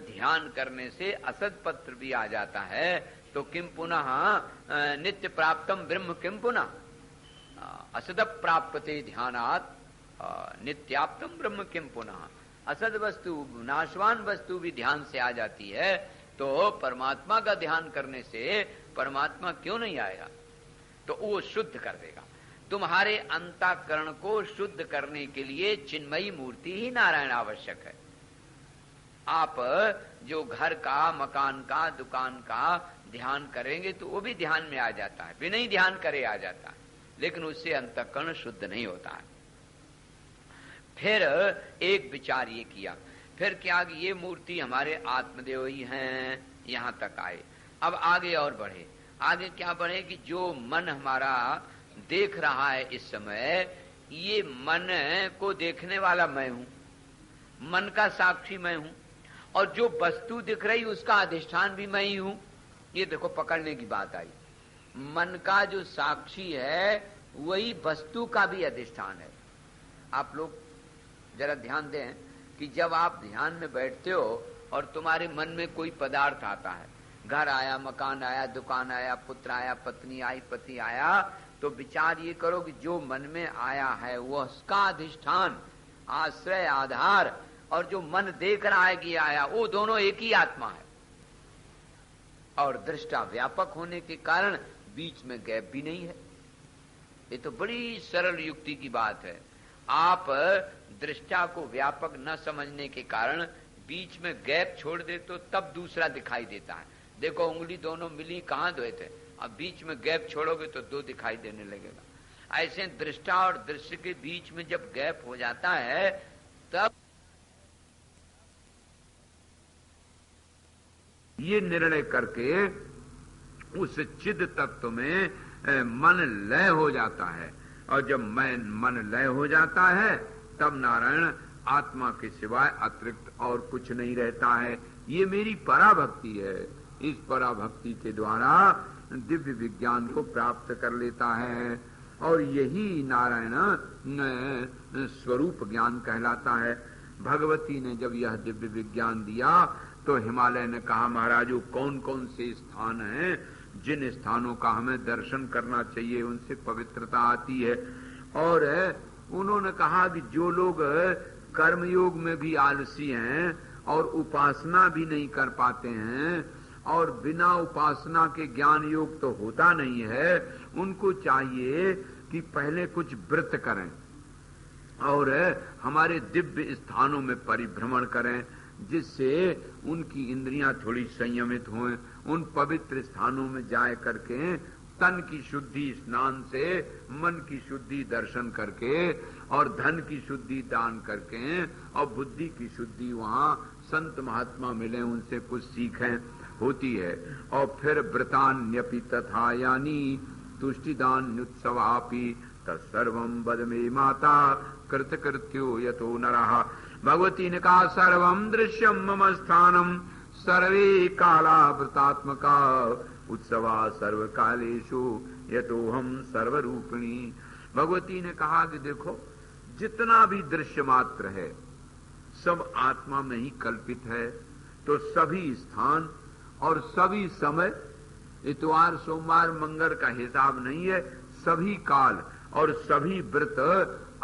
ध्यान करने से असद पत्र भी आ जाता है तो किम पुनः नित्य प्राप्तम ब्रह्म किम पुनः असद प्राप्यते ध्यानात् नित्याप्तम ब्रह्म किम पुनः। असद वस्तु, नाशवान वस्तु भी ध्यान से आ जाती है, तो परमात्मा का ध्यान करने से परमात्मा क्यों नहीं आएगा? तो वो शुद्ध कर देगा। तुम्हारे अंतःकरण को शुद्ध करने के लिए चिन्मयी मूर्ति ही नारायण आवश्यक है। आप जो घर का, मकान का, दुकान का ध्यान करेंगे तो वो भी ध्यान में आ जाता है, बिना ही ध्यान करे आ जाता है, लेकिन उससे अंतःकरण शुद्ध नहीं होता है। फिर एक विचार ये किया, फिर क्या कि ये मूर्ति हमारे आत्मदेव ही हैं, यहां तक आए। अब आगे और बढ़े। आगे क्या बढ़े कि जो मन हमारा देख रहा है इस समय, ये मन को देखने वाला मैं हूं, मन का साक्षी मैं हूं, और जो वस्तु दिख रही उसका अधिष्ठान भी मैं ही हूं। ये देखो पकड़ने की बात आई। मन का जो साक्षी है वही वस्तु का भी अधिष्ठान है। आप लोग जरा ध्यान दें कि जब आप ध्यान में बैठते हो और तुम्हारे मन में कोई पदार्थ आता है, घर आया, मकान आया, दुकान आया, पुत्र आया, पत्नी आई, पति आया, तो विचार ये करो कि जो मन में आया है वो उसका अधिष्ठान, आश्रय, आधार, और जो मन देख रहा है कि आया, वो दोनों एक ही आत्मा है। और दृष्टा व्यापक होने के कारण बीच में गैप भी नहीं है। ये तो बड़ी सरल युक्ति की बात है। आप दृष्टा को व्यापक न समझने के कारण बीच में गैप छोड़ दे तो तब दूसरा दिखाई देता है। देखो उंगली दोनों मिली, कहां धोए थे, अब बीच में गैप छोड़ोगे तो दो दिखाई देने लगेगा। ऐसे दृष्टा और दृश्य के बीच में जब गैप हो जाता है तब ये निर्णय करके उस चिद तत्व में मन लय हो जाता है। और जब मन लय हो जाता है तब नारायण आत्मा के सिवाय अतिरिक्त और कुछ नहीं रहता है। ये मेरी पराभक्ति है। इस पराभक्ति के द्वारा दिव्य विज्ञान को प्राप्त कर लेता है, और यही नारायण स्वरूप ज्ञान कहलाता है। भगवती ने जब यह दिव्य विज्ञान दिया तो हिमालय ने कहा, महाराजो कौन कौन से स्थान हैं जिन स्थानों का हमें दर्शन करना चाहिए, उनसे पवित्रता आती है। और उन्होंने कहा कि जो लोग कर्मयोग में भी आलसी हैं और उपासना भी नहीं कर पाते हैं और बिना उपासना के ज्ञान योग तो होता नहीं है, उनको चाहिए कि पहले कुछ व्रत करें और हमारे दिव्य स्थानों में परिभ्रमण करें, जिससे उनकी इंद्रियां थोड़ी संयमित हों, उन पवित्र स्थानों में जाए करके तन की शुद्धि स्नान से, मन की शुद्धि दर्शन करके, और धन की शुद्धि दान करके, और बुद्धि की शुद्धि वहां संत महात्मा मिले उनसे कुछ सीखें होती है। और फिर व्रतान्यपि तथा यानी तुष्टिदान्युत्सवापि तत्सर्वं वद मे माता कृतकृत्यो यतो नरः। भगवती ने कहा सर्वं दृश्यम मम स्थानम सर्वे काला व्रतात्मका उत्सवा सर्व कालेषु यतोहम सर्वरूपिणी। भगवती ने कहा कि देखो जितना भी दृश्य मात्र है सब आत्मा में ही कल्पित है, तो सभी स्थान और सभी समय, इतवार सोमवार मंगल का हिसाब नहीं है, सभी काल और सभी व्रत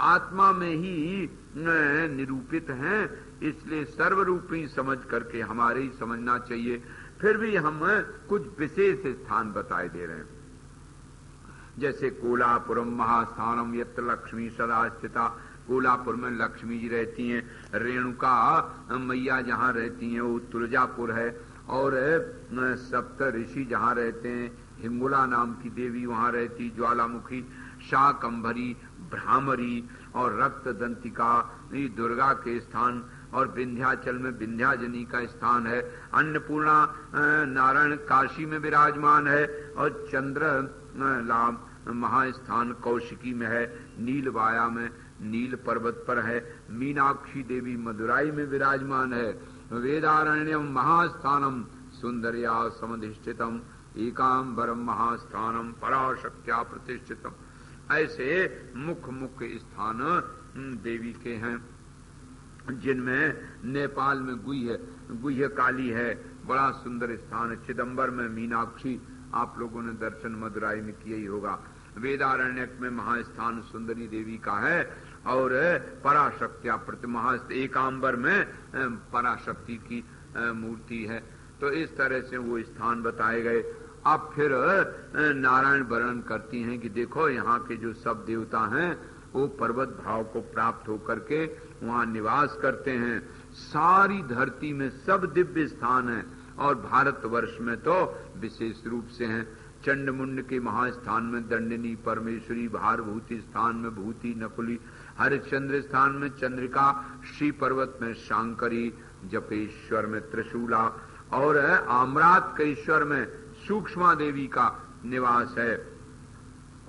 आत्मा में ही निरूपित हैं। इसलिए सर्वरूपी समझ करके हमारे ही समझना चाहिए। फिर भी हम कुछ विशेष स्थान बताए दे रहे हैं, जैसे कोलापुरम महास्थानम यत्र लक्ष्मी सदा स्थिता। कोलापुर में लक्ष्मी जी रहती हैं, रेणुका मैया जहाँ रहती हैं वो तुलजापुर है, और सप्त ऋषि जहाँ रहते हैं, हिंगुला नाम की देवी वहाँ रहती, ज्वालामुखी, शाकंभरी, भ्रामरी और रक्त दंतिका ये दुर्गा के स्थान, और विंध्याचल में विंध्याजनी का स्थान है। अन्नपूर्णा नारायण काशी में विराजमान है, और चंद्र लाभ महास्थान कौशिकी में है, नीलवाया में नील पर्वत पर है। मीनाक्षी देवी मदुराई में विराजमान है। वेदारण्यम महास्थानम सुंदर्या समधिष्ठितम एकांबरम महास्थानम पराशक्त्या प्रतिष्ठितम। ऐसे मुख्य स्थान देवी के हैं, जिनमें नेपाल में गुह्य काली है, बड़ा सुंदर स्थान है। चिदंबर में मीनाक्षी, आप लोगों ने दर्शन मदुराई में किया ही होगा। वेदारण्यक में महास्थान सुंदरी देवी का है, और पराशक्त्या प्रतिमा एकांबर में पराशक्ति की मूर्ति है। तो इस तरह से वो स्थान बताए गए। अब फिर नारायण वर्णन करती हैं कि देखो यहाँ के जो सब देवता हैं वो पर्वत भाव को प्राप्त होकर के वहाँ निवास करते हैं। सारी धरती में सब दिव्य स्थान है, और भारतवर्ष में तो विशेष रूप से हैं। चंडमुंड के महास्थान में दंडिनी परमेश्वरी, भारभूति स्थान में भूति नकुली, हरिश्चंद्र स्थान में चंद्रिका, श्री पर्वत में शांकरी, जपेश्वर में त्रिशूला, और आम्रात के ईश्वर में सूक्ष्मा देवी का निवास है,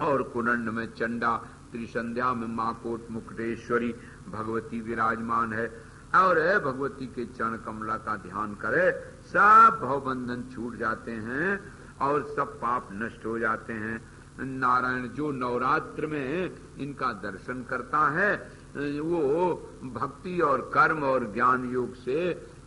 और कुनंड में चंडा, त्रिसंध्या में माकोट मुकुटेश्वरी भगवती विराजमान है। और भगवती के चरण कमला का ध्यान करे, सब भवबंधन छूट जाते हैं और सब पाप नष्ट हो जाते हैं। नारायण जो नवरात्र में इनका दर्शन करता है वो भक्ति और कर्म और ज्ञान योग से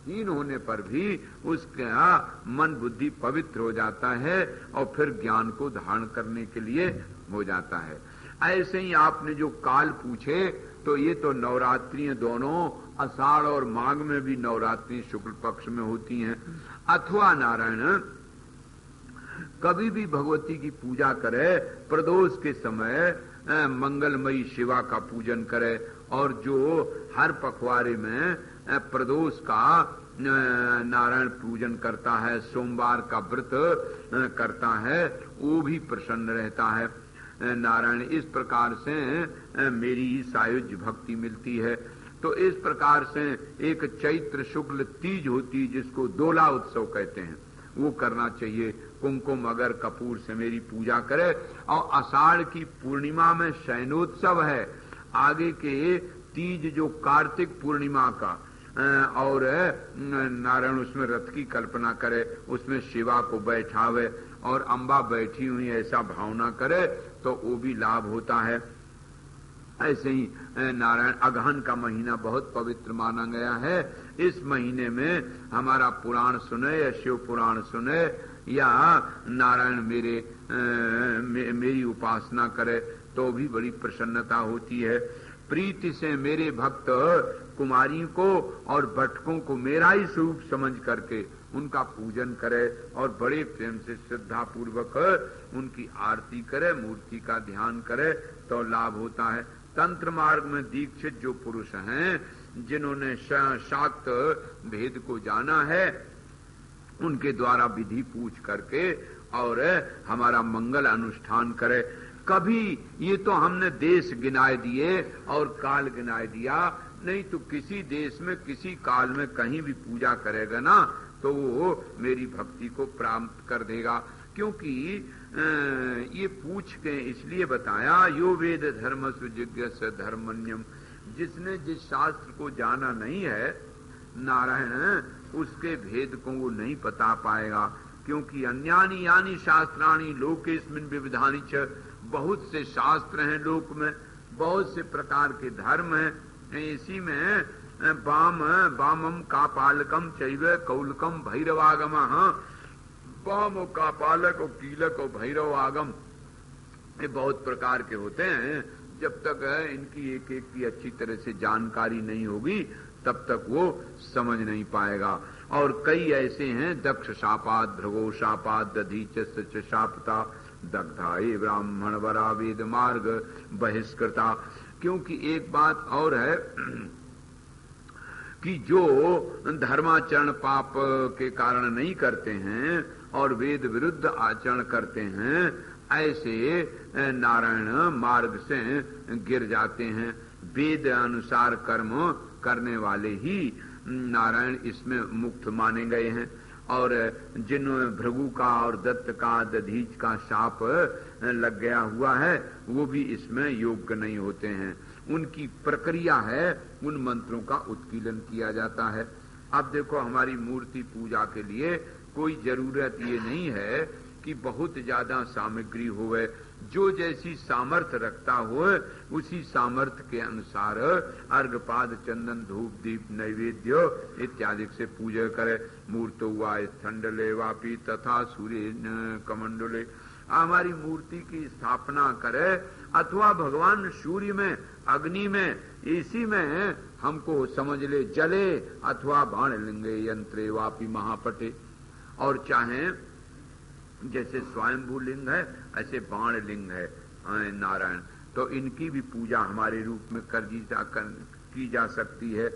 हीन होने पर भी उसका मन बुद्धि पवित्र हो जाता है, और फिर ज्ञान को धारण करने के लिए हो जाता है। ऐसे ही आपने जो काल पूछे, तो ये तो नवरात्रियां दोनों आषाढ़ और माघ में भी नवरात्रि शुक्ल पक्ष में होती हैं। अथवा नारायण कभी भी भगवती की पूजा करे, प्रदोष के समय मंगलमयी शिवा का पूजन करे, और जो हर पखवाड़े में प्रदोष का नारायण पूजन करता है, सोमवार का व्रत करता है, वो भी प्रसन्न रहता है। नारायण इस प्रकार से मेरी ही सायुज्य भक्ति मिलती है। तो इस प्रकार से एक चैत्र शुक्ल तीज होती, जिसको दोला उत्सव कहते हैं, वो करना चाहिए। कुमकुम अगर कपूर से मेरी पूजा करे, और आषाढ़ की पूर्णिमा में शयनोत्सव है। आगे के तीज जो कार्तिक पूर्णिमा का, और नारायण उसमें रथ की कल्पना करे, उसमें शिवा को बैठावे और अम्बा बैठी हुई ऐसा भावना करे, तो वो भी लाभ होता है। ऐसे ही नारायण अगहन का महीना बहुत पवित्र माना गया है। इस महीने में हमारा पुराण सुने या शिव पुराण सुने, या नारायण मेरी उपासना करे, तो भी बड़ी प्रसन्नता होती है। प्रीति से मेरे भक्त कुमारियों को और भटकों को मेरा ही स्वरूप समझ करके उनका पूजन करे, और बड़े प्रेम से श्रद्धा पूर्वक उनकी आरती करे, मूर्ति का ध्यान करे, तो लाभ होता है। तंत्र मार्ग में दीक्षित जो पुरुष हैं, जिन्होंने शाक्त भेद को जाना है उनके द्वारा विधि पूछ करके और हमारा मंगल अनुष्ठान करे। कभी ये तो हमने देश गिनाए दिए और काल गिनाए दिया, नहीं तो किसी देश में किसी काल में कहीं भी पूजा करेगा ना तो वो मेरी भक्ति को प्राप्त कर देगा। क्योंकि ये पूछ के इसलिए बताया, यो वेद धर्म सुजिज्ञास धर्मन्यम, जिसने जिस शास्त्र को जाना नहीं है नारायण उसके भेद को वो नहीं बता पाएगा। क्योंकि अन्यानि यानी शास्त्राणि लोकेस्मिन् विविधानि च, बहुत से शास्त्र हैं लोक में, बहुत से प्रकार के धर्म हैं। इसी में वामम कापालकम चैव कौलकम भैरवागम, वाम कापालक और कीलक और भैरवागम ये बहुत प्रकार के होते हैं। जब तक इनकी एक एक की अच्छी तरह से जानकारी नहीं होगी तब तक वो समझ नहीं पाएगा। और कई ऐसे हैं, दक्ष शापात, भृगो शापात, दधीच शापता, दग्धा ये ब्राह्मण वरा वेद मार्ग बहिष्कृता। क्योंकि एक बात और है कि जो धर्माचरण पाप के कारण नहीं करते हैं और वेद विरुद्ध आचरण करते हैं, ऐसे नारायण मार्ग से गिर जाते हैं। वेद अनुसार कर्म करने वाले ही नारायण इसमें मुक्त माने गए हैं। और जिन्होंने भृगु का और दत्त का दधीच का शाप लग गया हुआ है वो भी इसमें योग्य नहीं होते हैं। उनकी प्रक्रिया है, उन मंत्रों का उत्कीलन किया जाता है। अब देखो हमारी मूर्ति पूजा के लिए कोई जरूरत ये नहीं है कि बहुत ज्यादा सामग्री होवे, जो जैसी सामर्थ्य रखता हो उसी सामर्थ्य के अनुसार अर्घपाद चंदन धूप दीप नैवेद्य इत्यादि से पूजा करे। मूर्तो वा स्थंडले वापी तथा सूर्य कमंडले, हमारी मूर्ति की स्थापना करे अथवा भगवान सूर्य में, अग्नि में, इसी में हमको समझ ले जले अथवा बाण लिंगे यंत्रे वापी महापटे। और चाहे जैसे स्वयंभू लिंग है ऐसे बाण लिंग है नारायण, तो इनकी भी पूजा हमारे रूप में की जा सकती है।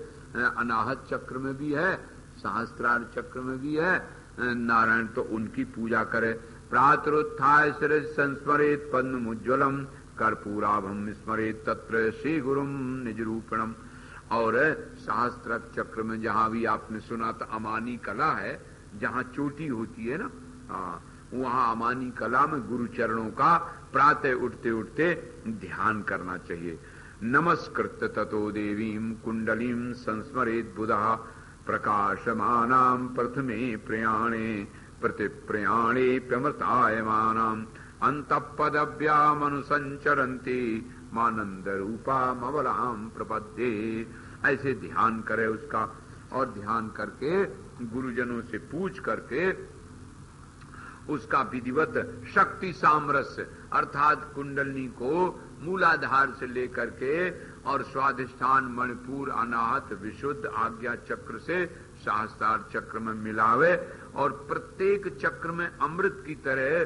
अनाहत चक्र में भी है, सहस्त्रार चक्र में भी है नारायण, तो उनकी पूजा करे। प्रातरुत्थाय शिरः संस्मरेत पद्ममुज्ज्वलम कर्पूराभम स्मरेत तत्र श्री गुरुम निज रूपणम। और सहस्त्र चक्र में जहां भी आपने सुना था अमानी कला है, जहां चोटी होती है ना, वहां अमानी कला में गुरु चरणों का प्रातः उठते उठते ध्यान करना चाहिए। नमस्कृत ततो देवीं कुंडलीं संस्मरेत बुधा प्रकाशमानां प्रथमे प्रयाणे प्रतिप्रयाणे प्रमृतायमानां अंतःपदव्यामनुसंचरन्ति मानंद रूपामवलां प्रपद्ये। ऐसे ध्यान करे उसका, और ध्यान करके गुरुजनों से पूछ करके उसका विधिवत शक्ति सामरस्य अर्थात कुंडलनी को मूलाधार से लेकर के और स्वाधिष्ठान मणिपुर अनाहत विशुद्ध आज्ञा चक्र से सहस्त्रार चक्र में मिलावे और प्रत्येक चक्र में अमृत की तरह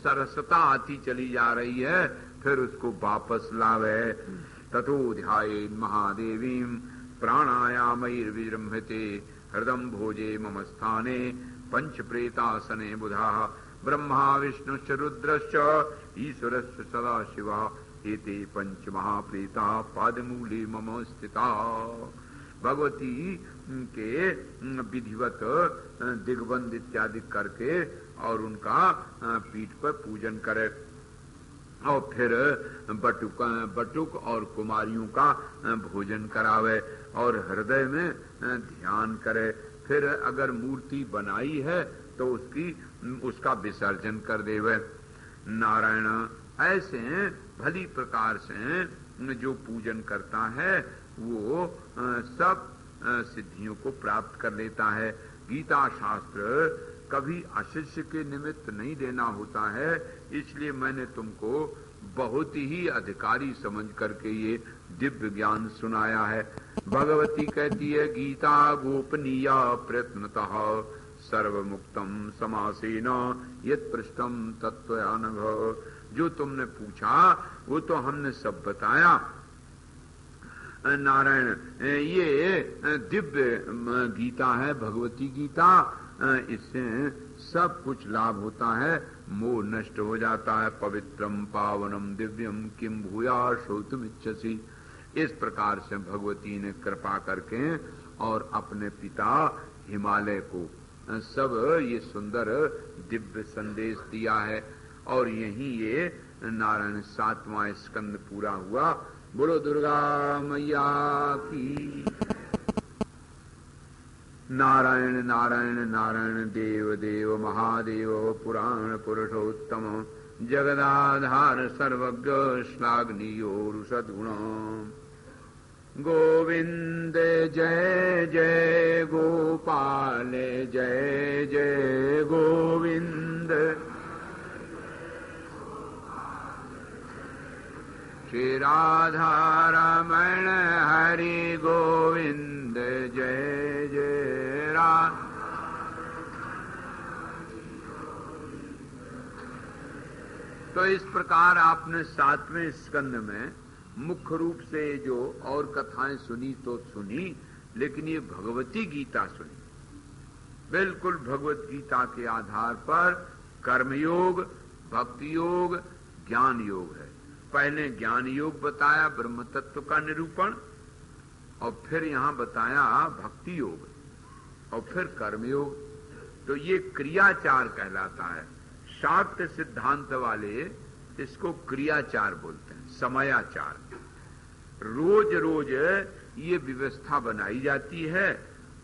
सरसता आती चली जा रही है, फिर उसको वापस लावे। ततो ध्यायेन महादेवीं प्राणायामैर्विजृंभते हृदम भोजे मम स्थाने पंच प्रेतासने बुधा ब्रह्मा विष्णुश्च रुद्रश्च ईश्वरश्च सदा शिवा एते पंच महाप्रेता पादमूले मम स्थिता। भगवती के विधिवत दिग्बंध इत्यादि करके और उनका पीठ पर पूजन करे और फिर बटुक और कुमारियों का भोजन करावे और हृदय में ध्यान करे। फिर अगर मूर्ति बनाई है तो उसका विसर्जन कर देवे। नारायण ऐसे भली प्रकार से जो पूजन करता है वो सब सिद्धियों को प्राप्त कर लेता है। गीता शास्त्र कभी अशिष्य के निमित्त नहीं देना होता है, इसलिए मैंने तुमको बहुत ही अधिकारी समझ करके ये दिव्य ज्ञान सुनाया है। भगवती कहती है गीता गोपनीया प्रयत्नतः सर्वमुक्तम समासेन यत् पृष्ठम तत्त्वयानघ। जो तुमने पूछा वो तो हमने सब बताया, नारायण, ये दिव्य गीता है, भगवती गीता, इससे सब कुछ लाभ होता है, मोह नष्ट हो जाता है। पवित्रम पावनम दिव्यम किम भूया श्रोतुमिच्छसि। इस प्रकार से भगवती ने कृपा करके और अपने पिता हिमालय को सब ये सुंदर दिव्य संदेश दिया है। और यही ये नारायण 7वां स्कंद पूरा हुआ। बोलो दुर्गा मैया की। नारायण नारायण नारायण देव देव महादेव पुराण पुरुषोत्तम जगदाधार सर्वज्ञ श्लाघनीयो सद्गुण। गोविंद जय जय गोपाल जय जय गोविंद। श्री राधा रमण हरि गोविंद जय जय राधा। तो इस प्रकार आपने 7वें स्कंद में मुख्य रूप से जो और कथाएं सुनी तो सुनी, लेकिन ये भगवती गीता सुनी। बिल्कुल भगवत गीता के आधार पर कर्मयोग, भक्ति योग, ज्ञान योग है। पहले ज्ञान योग बताया, ब्रह्म तत्व का निरूपण, और फिर यहां बताया भक्ति योग, और फिर कर्मयोग। तो ये क्रियाचार कहलाता है। शाक्त सिद्धांत वाले इसको क्रियाचार बोलते हैं, समयाचार। रोज रोज ये व्यवस्था बनाई जाती है,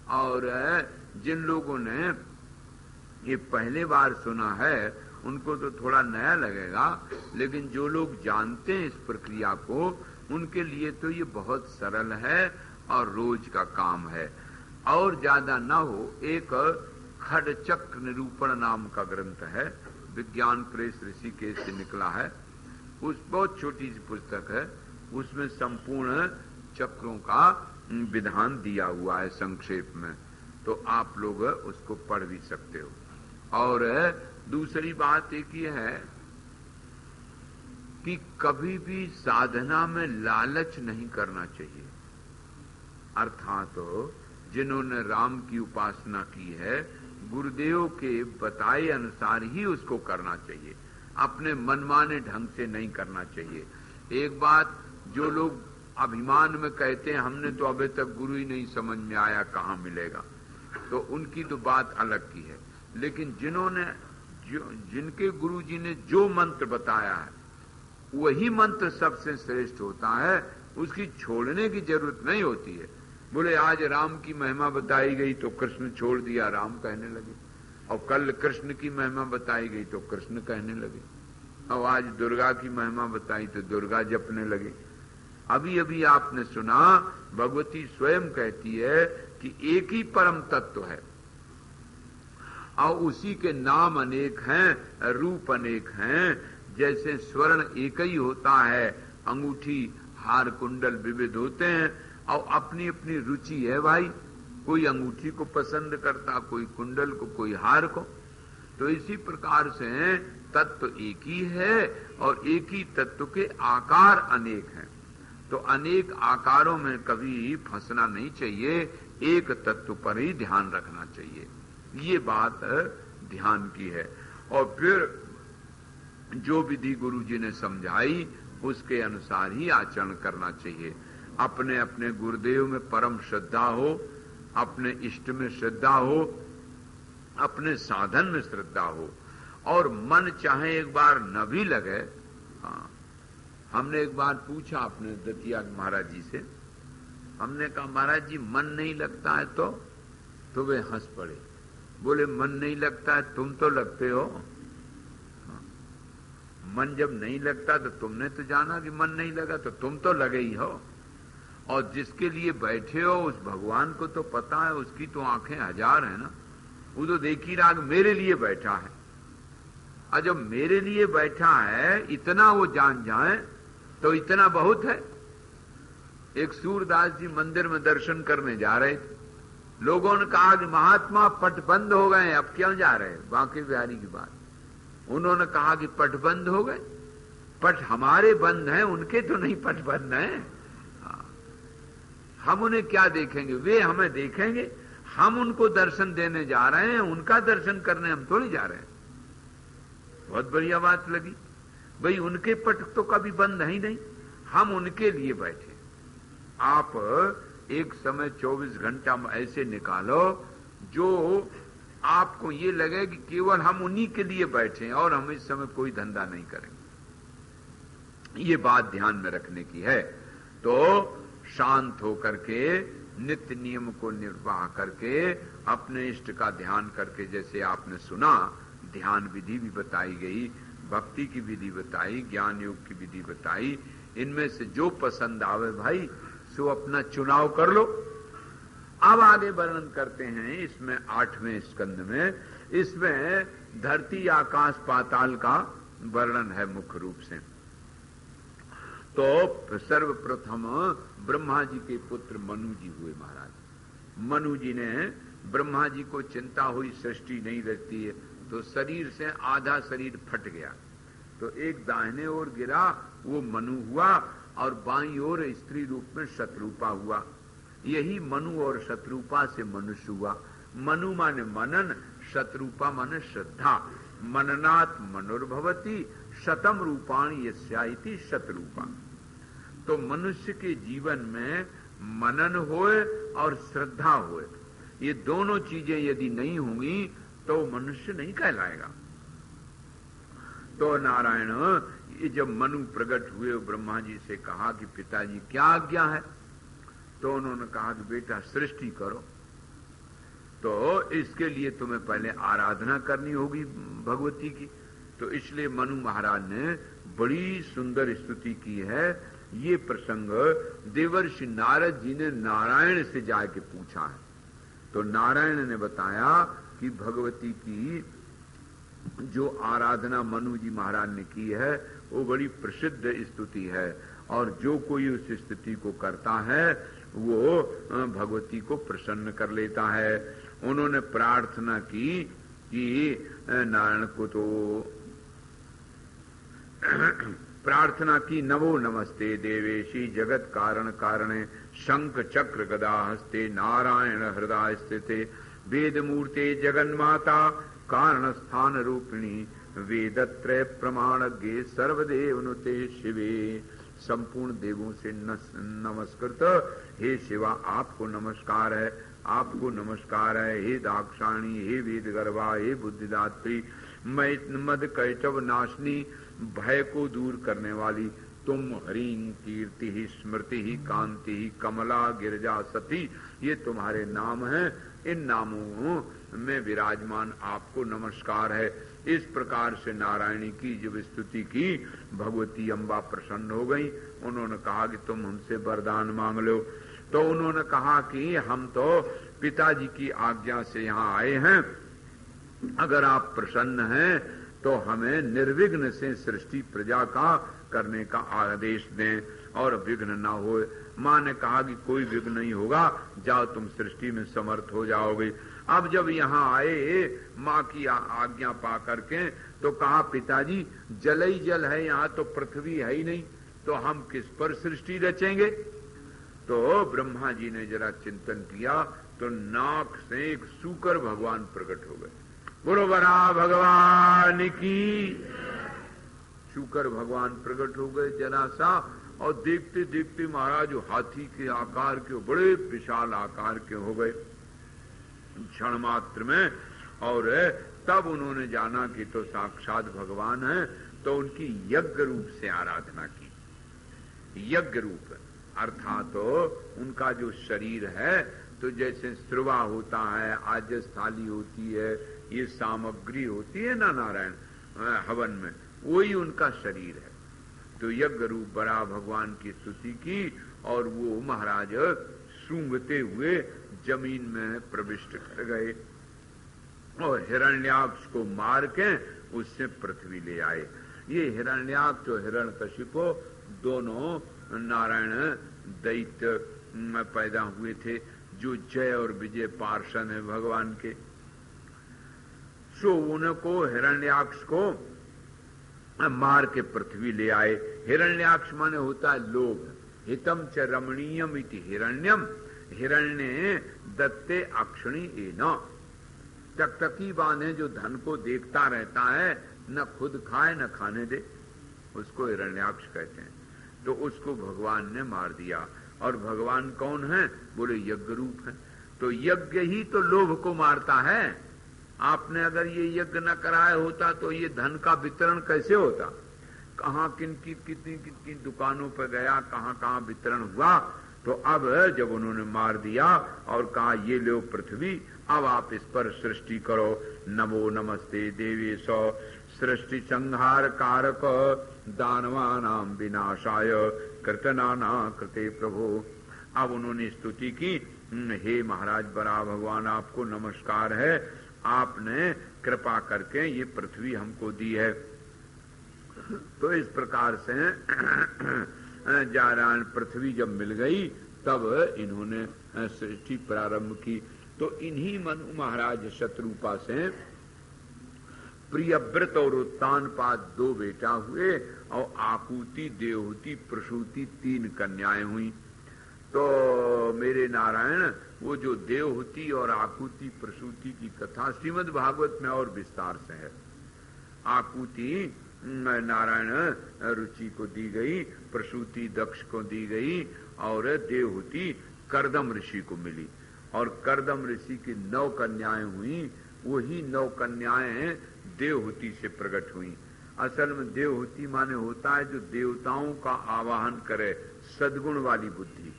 और जिन लोगों ने ये पहले बार सुना है उनको तो थोड़ा नया लगेगा, लेकिन जो लोग जानते हैं इस प्रक्रिया को, उनके लिए तो ये बहुत सरल है और रोज का काम है। और ज्यादा न हो, एक खडचक्र निरूपण नाम का ग्रंथ है, विज्ञान प्रेस ऋषिकेश से निकला है। उस बहुत छोटी सी पुस्तक है, उसमें संपूर्ण चक्रों का विधान दिया हुआ है संक्षेप में, तो आप लोग उसको पढ़ भी सकते हो। और दूसरी बात एक ये है कि कभी भी साधना में लालच नहीं करना चाहिए। अर्थात तो जिन्होंने राम की उपासना की है, गुरुदेव के बताए अनुसार ही उसको करना चाहिए, अपने मनमाने ढंग से नहीं करना चाहिए। एक बात, जो लोग अभिमान में कहते हैं हमने तो अभी तक गुरु ही नहीं समझ में आया, कहाँ मिलेगा, तो उनकी तो बात अलग की है। लेकिन जिनके गुरु जी ने जो मंत्र बताया है वही मंत्र सबसे श्रेष्ठ होता है, उसकी छोड़ने की जरूरत नहीं होती है। बोले आज राम की महिमा बताई गई तो कृष्ण छोड़ दिया, राम कहने लगे, और कल कृष्ण की महिमा बताई गई तो कृष्ण कहने लगे, और आज दुर्गा की महिमा बताई तो दुर्गा जपने लगे। अभी अभी आपने सुना, भगवती स्वयं कहती है कि एक ही परम तत्व है, और उसी के नाम अनेक हैं, रूप अनेक हैं। जैसे स्वर्ण एक ही होता है, अंगूठी हार कुंडल विविध होते हैं, और अपनी अपनी रुचि है भाई, कोई अंगूठी को पसंद करता, कोई कुंडल को, कोई हार को। तो इसी प्रकार से तत्व एक ही है, और एक ही तत्व के आकार अनेक हैं। तो अनेक आकारों में कभी फंसना नहीं चाहिए, एक तत्व पर ही ध्यान रखना चाहिए। ये बात ध्यान की है। और फिर जो विधि गुरु जी ने समझाई उसके अनुसार ही आचरण करना चाहिए। अपने अपने गुरुदेव में परम श्रद्धा हो, अपने इष्ट में श्रद्धा हो, अपने साधन में श्रद्धा हो, और मन चाहे एक बार न भी लगे। हाँ, हमने एक बार पूछा अपने दतिया महाराज जी से, हमने कहा महाराज जी मन नहीं लगता है तो वे हंस पड़े। बोले मन नहीं लगता है, तुम तो लगते हो। मन जब नहीं लगता तो तुमने तो जाना कि मन नहीं लगा, तो तुम तो लगे ही हो। और जिसके लिए बैठे हो उस भगवान को तो पता है, उसकी तो आंखें हजार है ना, वो तो देखी राग मेरे लिए बैठा है। और जब मेरे लिए बैठा है, इतना वो जान जाए तो इतना बहुत है। एक सूरदास जी मंदिर में दर्शन करने जा रहे थे, लोगों ने कहा कि महात्मा पट बंद हो गए, अब क्यों जा रहे हैं, बांके बिहारी की बात। उन्होंने कहा कि पट बंद हो गए, पट हमारे बंद हैं, उनके तो नहीं पट बंद हैं। हम उन्हें क्या देखेंगे, वे हमें देखेंगे, हम उनको दर्शन देने जा रहे हैं, उनका दर्शन करने हम थोड़ी जा रहे हैं। बहुत बढ़िया बात लगी भाई, उनके पट तो कभी बंद है ही नहीं, हम उनके लिए बैठे। आप एक समय 24 घंटा ऐसे निकालो जो आपको ये लगे कि केवल हम उन्हीं के लिए बैठे हैं और हम इस समय कोई धंधा नहीं करेंगे। ये बात ध्यान में रखने की है। तो शांत होकर के नित्य नियम को निर्वाह करके अपने इष्ट का ध्यान करके, जैसे आपने सुना ध्यान विधि भी बताई गई, भक्ति की विधि बताई, ज्ञान योग की विधि बताई, इनमें से जो पसंद आवे भाई सो अपना चुनाव कर लो। अब आगे वर्णन करते हैं इसमें 8वें स्कंद में, इसमें धरती आकाश पाताल का वर्णन है मुख्य रूप से। तो सर्वप्रथम ब्रह्मा जी के पुत्र मनु जी हुए महाराज। मनु जी ने, ब्रह्मा जी को चिंता हुई सृष्टि नहीं रहती है, तो शरीर से आधा शरीर फट गया, तो एक दाहिने ओर गिरा वो मनु हुआ और बाईं ओर स्त्री रूप में शत्रुपा हुआ। यही मनु और शत्रुपा से मनुष्य हुआ। मनु माने मनन, शत्रुपा माने श्रद्धा। मननात् मनुर्भवति शतम रूपाणि यस्याइति शतरूपा। तो मनुष्य के जीवन में मनन होए और श्रद्धा होए, ये दोनों चीजें यदि नहीं होंगी तो मनुष्य नहीं कहलाएगा। तो नारायण ये जब मनु प्रकट हुए, ब्रह्मा जी से कहा कि पिताजी क्या आज्ञा है, तो उन्होंने कहा कि बेटा सृष्टि करो, तो इसके लिए तुम्हें पहले आराधना करनी होगी भगवती की। तो इसलिए मनु महाराज ने बड़ी सुंदर स्तुति की है। ये प्रसंग देवर्षि नारद जी ने नारायण से जाके पूछा है। तो नारायण ने बताया कि भगवती की जो आराधना मनु जी महाराज ने की है वो बड़ी प्रसिद्ध स्तुति है, और जो कोई उस स्तुति को करता है वो भगवती को प्रसन्न कर लेता है। उन्होंने प्रार्थना की कि नारायण को तो प्रार्थना की, नमो नमस्ते देवेशी जगत कारण कारणे शंख चक्र गदा हस्ते नारायण हृदय स्थिते वेद मूर्ते जगन्माता कारण स्थान रूपिणी वेदत्रय प्रमाणज्ञे सर्वदेवनुते शिवे। संपूर्ण देवों से नमस्कृत हे शिवा आपको नमस्कार है, आपको नमस्कार है। हे दाक्षाणी, हे वेद गर्भा, हे बुद्धिदात्री, मद कैटव नाशनी, भय को दूर करने वाली तुम हरि कीर्ति ही स्मृति ही कांति ही कमला गिरजा सती, ये तुम्हारे नाम हैं। इन नामों में विराजमान आपको नमस्कार है। इस प्रकार से नारायणी की जब स्तुति की, भगवती अम्बा प्रसन्न हो गई। उन्होंने कहा कि तुम हमसे वरदान मांग लो। तो उन्होंने कहा कि हम तो पिताजी की आज्ञा से यहाँ आए हैं, अगर आप प्रसन्न हैं तो हमें निर्विघ्न से सृष्टि प्रजा का करने का आदेश दें और विघ्न ना हो। माँ ने कहा कि कोई विघ्न नहीं होगा, जाओ तुम सृष्टि में समर्थ हो जाओगे। अब जब यहाँ आए माँ की आज्ञा पा करके, तो कहा पिताजी जल ही जल है, यहाँ तो पृथ्वी है ही नहीं, तो हम किस पर सृष्टि रचेंगे। तो ब्रह्मा जी ने जरा चिंतन किया, तो नाक से एक सूकर भगवान प्रकट हो गए। बोलो बरा भगवान की। शूकर भगवान प्रकट हो गए जरा सा, और देखते देखते महाराज हाथी के आकार के, बड़े विशाल आकार के हो गए क्षण मात्र में। और तब उन्होंने जाना कि तो साक्षात भगवान है, तो उनकी यज्ञ रूप से आराधना की। यज्ञ रूप अर्थात तो उनका जो शरीर है, तो जैसे स्रुवा होता है, आजस थाली होती है, ये सामग्री होती है ना नारायण हवन में, वही उनका शरीर है। तो यज्ञ रूप बड़ा भगवान की स्तुति की, और वो महाराज सूंघते हुए जमीन में प्रविष्ट कर गए और हिरण्याक्ष को मार के उससे पृथ्वी ले आए। ये हिरण्याक्ष और हिरण्यकशिपु दोनों नारायण दैत्य पैदा हुए थे, जो जय और विजय पार्षद है भगवान के। सो उनको हिरण्याक्ष को मार के पृथ्वी ले आए। हिरण्याक्ष माने होता है लोभ, हितम च रमणीयम इति हिरण्यम हिरण्य दत्ते अक्षणी एन। टकटकी बांधे जो धन को देखता रहता है, न खुद खाए न खाने दे, उसको हिरण्याक्ष कहते हैं। तो उसको भगवान ने मार दिया। और भगवान कौन है? बोले यज्ञ रूप है। तो यज्ञ ही तो लोभ को मारता है। आपने अगर ये यज्ञ न कराया होता तो ये धन का वितरण कैसे होता? कहां कितनी कितनी दुकानों पर गया, कहां कहां वितरण हुआ। तो अब जब उन्होंने मार दिया और कहा ये लो पृथ्वी, अब आप इस पर सृष्टि करो। नमो नमस्ते देवेश सृष्टि संहार कारक दानवानाम विनाशाय कृतनाना कृते प्रभो। अब उन्होंने स्तुति की, हे महाराज बड़ा भगवान आपको नमस्कार है, आपने कृपा करके ये पृथ्वी हमको दी है। तो इस प्रकार से जारायण पृथ्वी जब मिल गई तब इन्होंने सृष्टि प्रारंभ की। तो इन्हीं मनु महाराज शत्रुपा से प्रियव्रत और उत्तानपाद 2 बेटा हुए और आकुति, देवहूति, प्रसूति 3 कन्याएं हुई। तो मेरे नारायण वो जो देवहूति और आकुति प्रसूति की कथा श्रीमद् भागवत में और विस्तार से है। आकुति नारायण रुचि को दी गई, प्रसूति दक्ष को दी गई और देवहूति कर्दम ऋषि को मिली। और कर्दम ऋषि की 9 कन्याएं हुई। वही 9 कन्याएं देवहूति से प्रकट हुई। असल में देवहूति माने होता है जो देवताओं का आवाहन करे, सद्गुण वाली बुद्धि,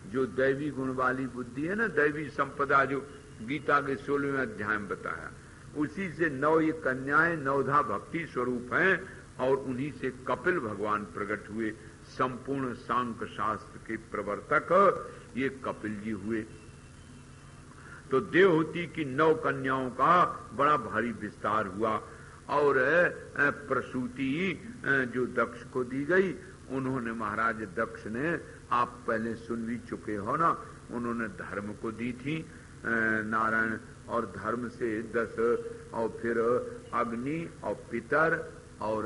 जो दैवी गुण वाली बुद्धि है ना, दैवी संपदा जो गीता के 16वें अध्याय में बताया, उसी से 9 ये कन्याएं 9धा भक्ति स्वरूप हैं। और उन्हीं से कपिल भगवान प्रकट हुए। संपूर्ण सांख्य शास्त्र के प्रवर्तक ये कपिल जी हुए। तो देवहूति की 9 कन्याओं का बड़ा भारी विस्तार हुआ। और प्रसूति जो दक्ष को दी गई, उन्होंने महाराज दक्ष ने, आप पहले सुन भी चुके हो ना, उन्होंने धर्म को दी थी नारायण, और धर्म से 10 और फिर अग्नि और पितर और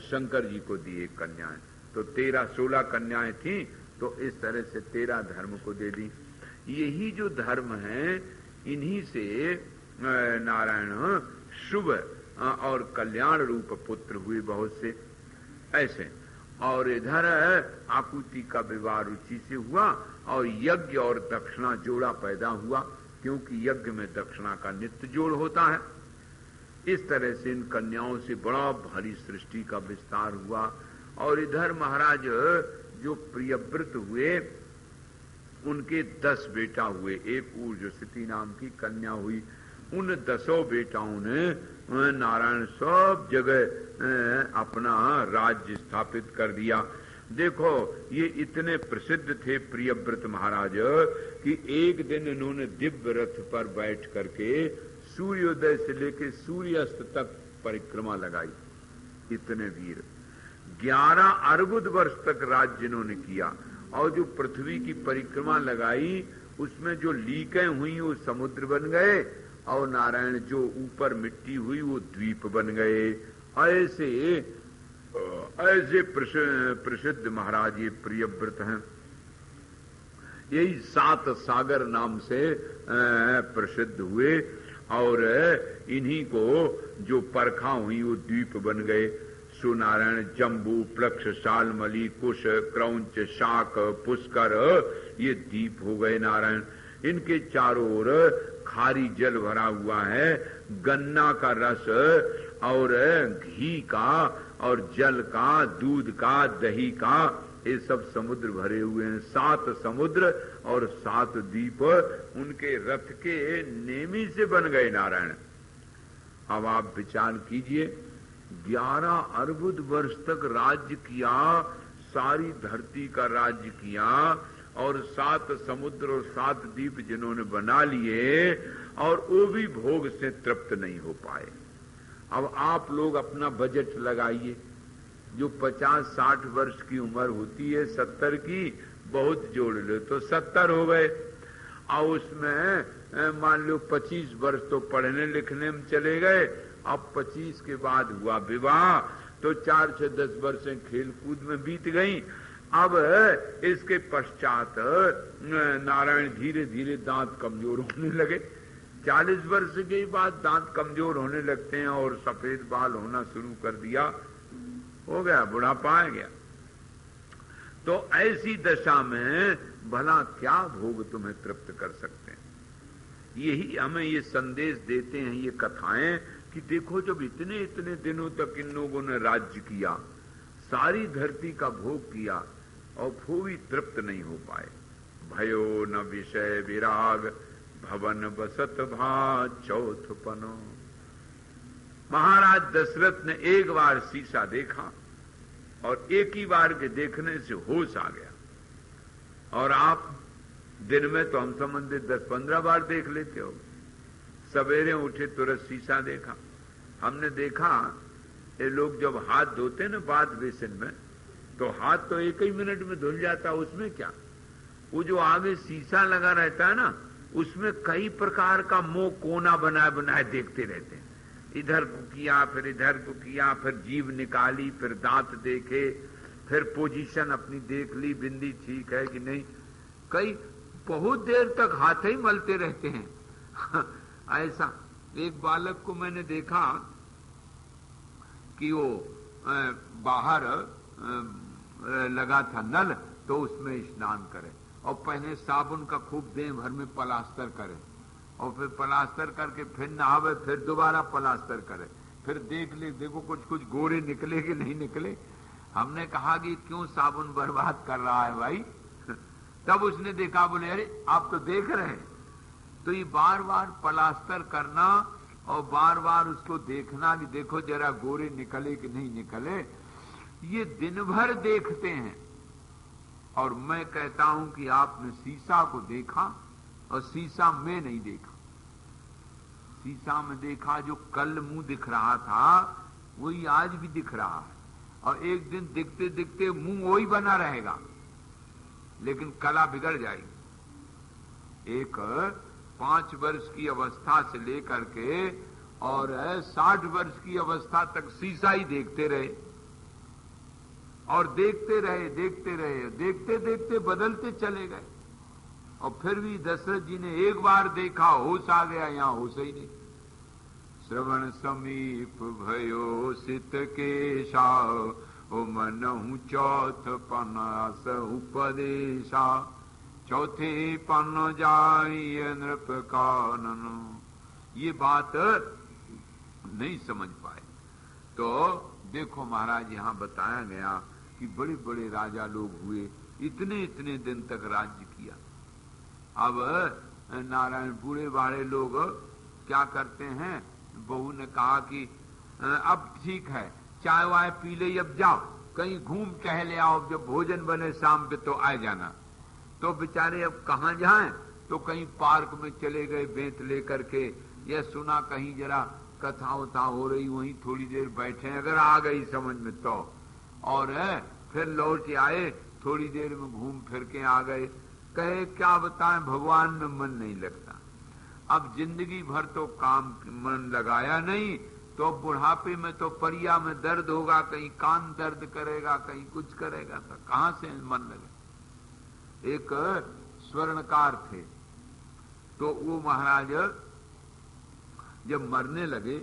शंकर जी को दिए कन्याएं। तो 13-16 कन्याएं थी। तो इस तरह से 13 धर्म को दे दी। यही जो धर्म है, इन्हीं से नारायण शुभ और कल्याण रूप पुत्र हुए बहुत से ऐसे। और इधर आकुति का विवाह रुचि से हुआ और यज्ञ और दक्षिणा जोड़ा पैदा हुआ, क्योंकि यज्ञ में दक्षिणा का नित्य जोड़ होता है। इस तरह से इन कन्याओं से बड़ा भारी सृष्टि का विस्तार हुआ। और इधर महाराज जो प्रियव्रत हुए, उनके 10 बेटा हुए। एक ऊर्जस्वती नाम की कन्या हुई। उन 10 बेटाओं ने नारायण सब जगह अपना राज्य स्थापित कर दिया। देखो ये इतने प्रसिद्ध थे प्रियव्रत महाराज कि एक दिन इन्होंने दिव्य रथ पर बैठ करके सूर्योदय से लेकर सूर्यास्त तक परिक्रमा लगाई। इतने वीर 11 अर्बुद वर्ष तक राज्य इन्होंने किया। और जो पृथ्वी की परिक्रमा लगाई, उसमें जो लीकें हुई वो समुद्र बन गए, और नारायण जो ऊपर मिट्टी हुई वो द्वीप बन गए। ऐसे प्रसिद्ध महाराज ये प्रियव्रत हैं। यही 7 सागर नाम से प्रसिद्ध हुए। और इन्हीं को जो परखा हुई वो द्वीप बन गए। सुनारायण, जम्बू, प्लक्ष, शालमली, कुश, क्रौंच, शाक, पुष्कर ये द्वीप हो गए नारायण। इनके चारों ओर खारी जल भरा हुआ है। गन्ना का रस और घी का और जल का, दूध का, दही का, ये सब समुद्र भरे हुए हैं। 7 समुद्र और 7 द्वीप उनके रथ के नेमी से बन गए नारायण। अब आप विचार कीजिए, 11 अर्बुद वर्ष तक राज्य किया, सारी धरती का राज्य किया, और 7 समुद्र और 7 द्वीप जिन्होंने बना लिए, और वो भी भोग से तृप्त नहीं हो पाए। अब आप लोग अपना बजट लगाइए। जो 50-60 वर्ष की उम्र होती है, 70 की, बहुत जोड़ लो तो 70 हो गए। और उसमें मान लो 25 वर्ष तो पढ़ने लिखने में चले गए। अब 25 के बाद हुआ विवाह, तो 4 से 10 वर्ष खेल कूद में बीत गई। अब इसके पश्चात नारायण धीरे धीरे दांत कमजोर होने लगे। 40 वर्ष के बाद दांत कमजोर होने लगते हैं और सफेद बाल होना शुरू कर दिया, हो गया, बुढ़ापा आ गया। तो ऐसी दशा में भला क्या भोग तुम्हें तृप्त कर सकते हैं? यही हमें ये संदेश देते हैं ये कथाएं कि देखो जब इतने इतने दिनों तक इन लोगों ने राज्य किया, सारी धरती का भोग किया और फिर भी तृप्त नहीं हो पाए। भयो न विषय विराग भवन बसत भा चौथपनो। महाराज दशरथ ने एक बार शीशा देखा और एक ही बार के देखने से होश आ गया। और आप दिन में तो हम संबंधित 10-15 बार देख लेते हो। सवेरे उठे तुरंत शीशा देखा। हमने देखा ये लोग जब हाथ धोते ना बाथ बेसिन में, तो हाथ तो एक ही मिनट में धुल जाता, उसमें क्या, वो जो आगे शीशा लगा रहता है ना, उसमें कई प्रकार का मुंह कोना बनाए बनाए देखते रहते हैं। इधर को किया, फिर इधर को किया, फिर जीभ निकाली, फिर दांत देखे, फिर पोजीशन अपनी देख ली, बिंदी ठीक है कि नहीं। कई बहुत देर तक हाथ ही मलते रहते हैं। ऐसा एक बालक को मैंने देखा कि वो बाहर लगा था नल, तो उसमें स्नान करे और पहले साबुन का खूब देह भर में प्लास्टर करे और फिर प्लास्टर करके फिर नहावे, फिर दोबारा प्लास्टर करे, फिर देख ले देखो कुछ गोरे निकले कि नहीं निकले। हमने कहा कि क्यों साबुन बर्बाद कर रहा है भाई। तब उसने देखा, बोले अरे आप तो देख रहे हैं। तो ये बार बार प्लास्टर करना और बार बार उसको देखना कि देखो जरा गोरे निकले कि नहीं निकले, ये दिन भर देखते हैं। और मैं कहता हूं कि आपने शीशा को देखा और शीशा में नहीं देखा। शीशा में देखा जो कल मुंह दिख रहा था वही आज भी दिख रहा है, और एक दिन दिखते दिखते मुंह वही बना रहेगा, लेकिन कला बिगड़ जाएगी। एक 5 वर्ष की अवस्था से लेकर के और 60 वर्ष की अवस्था तक शीशा ही देखते रहे और देखते रहे, देखते देखते बदलते चले गए। और फिर भी दशरथ जी ने एक बार देखा, होश आ गया, यहां होश ही नहीं। श्रवण समीप भयो सित केशा, ओ मनहु चौथ पनास उपदेशा, चौथे पन जाई नृप कानन। ये बात नहीं समझ पाए। तो देखो महाराज यहां बताया गया कि बड़े बड़े राजा लोग हुए, इतने इतने दिन तक राज्य किया। अब नारायण बूढ़े बाड़े लोग क्या करते हैं, बहू ने कहा कि अब ठीक है चाय वाय पी ले, अब जाओ कहीं घूम टहले आओ, जब भोजन बने शाम पे तो आ जाना। तो बेचारे अब कहां जाएं, तो कहीं पार्क में चले गए बेंत लेकर के, या सुना कहीं जरा कथा वथा हो रही, वहीं थोड़ी देर बैठे, अगर आ गई समझ में तो, और फिर लौट आए, थोड़ी देर में घूम फिर के आ गए। कहे क्या बताएं, भगवान में मन नहीं लगता। अब जिंदगी भर तो काम मन लगाया नहीं, तो बुढ़ापे में तो परिया में दर्द होगा, कहीं कान दर्द करेगा, कहीं कुछ करेगा, तो कहां से मन लगे। एक स्वर्णकार थे, तो वो महाराज जब मरने लगे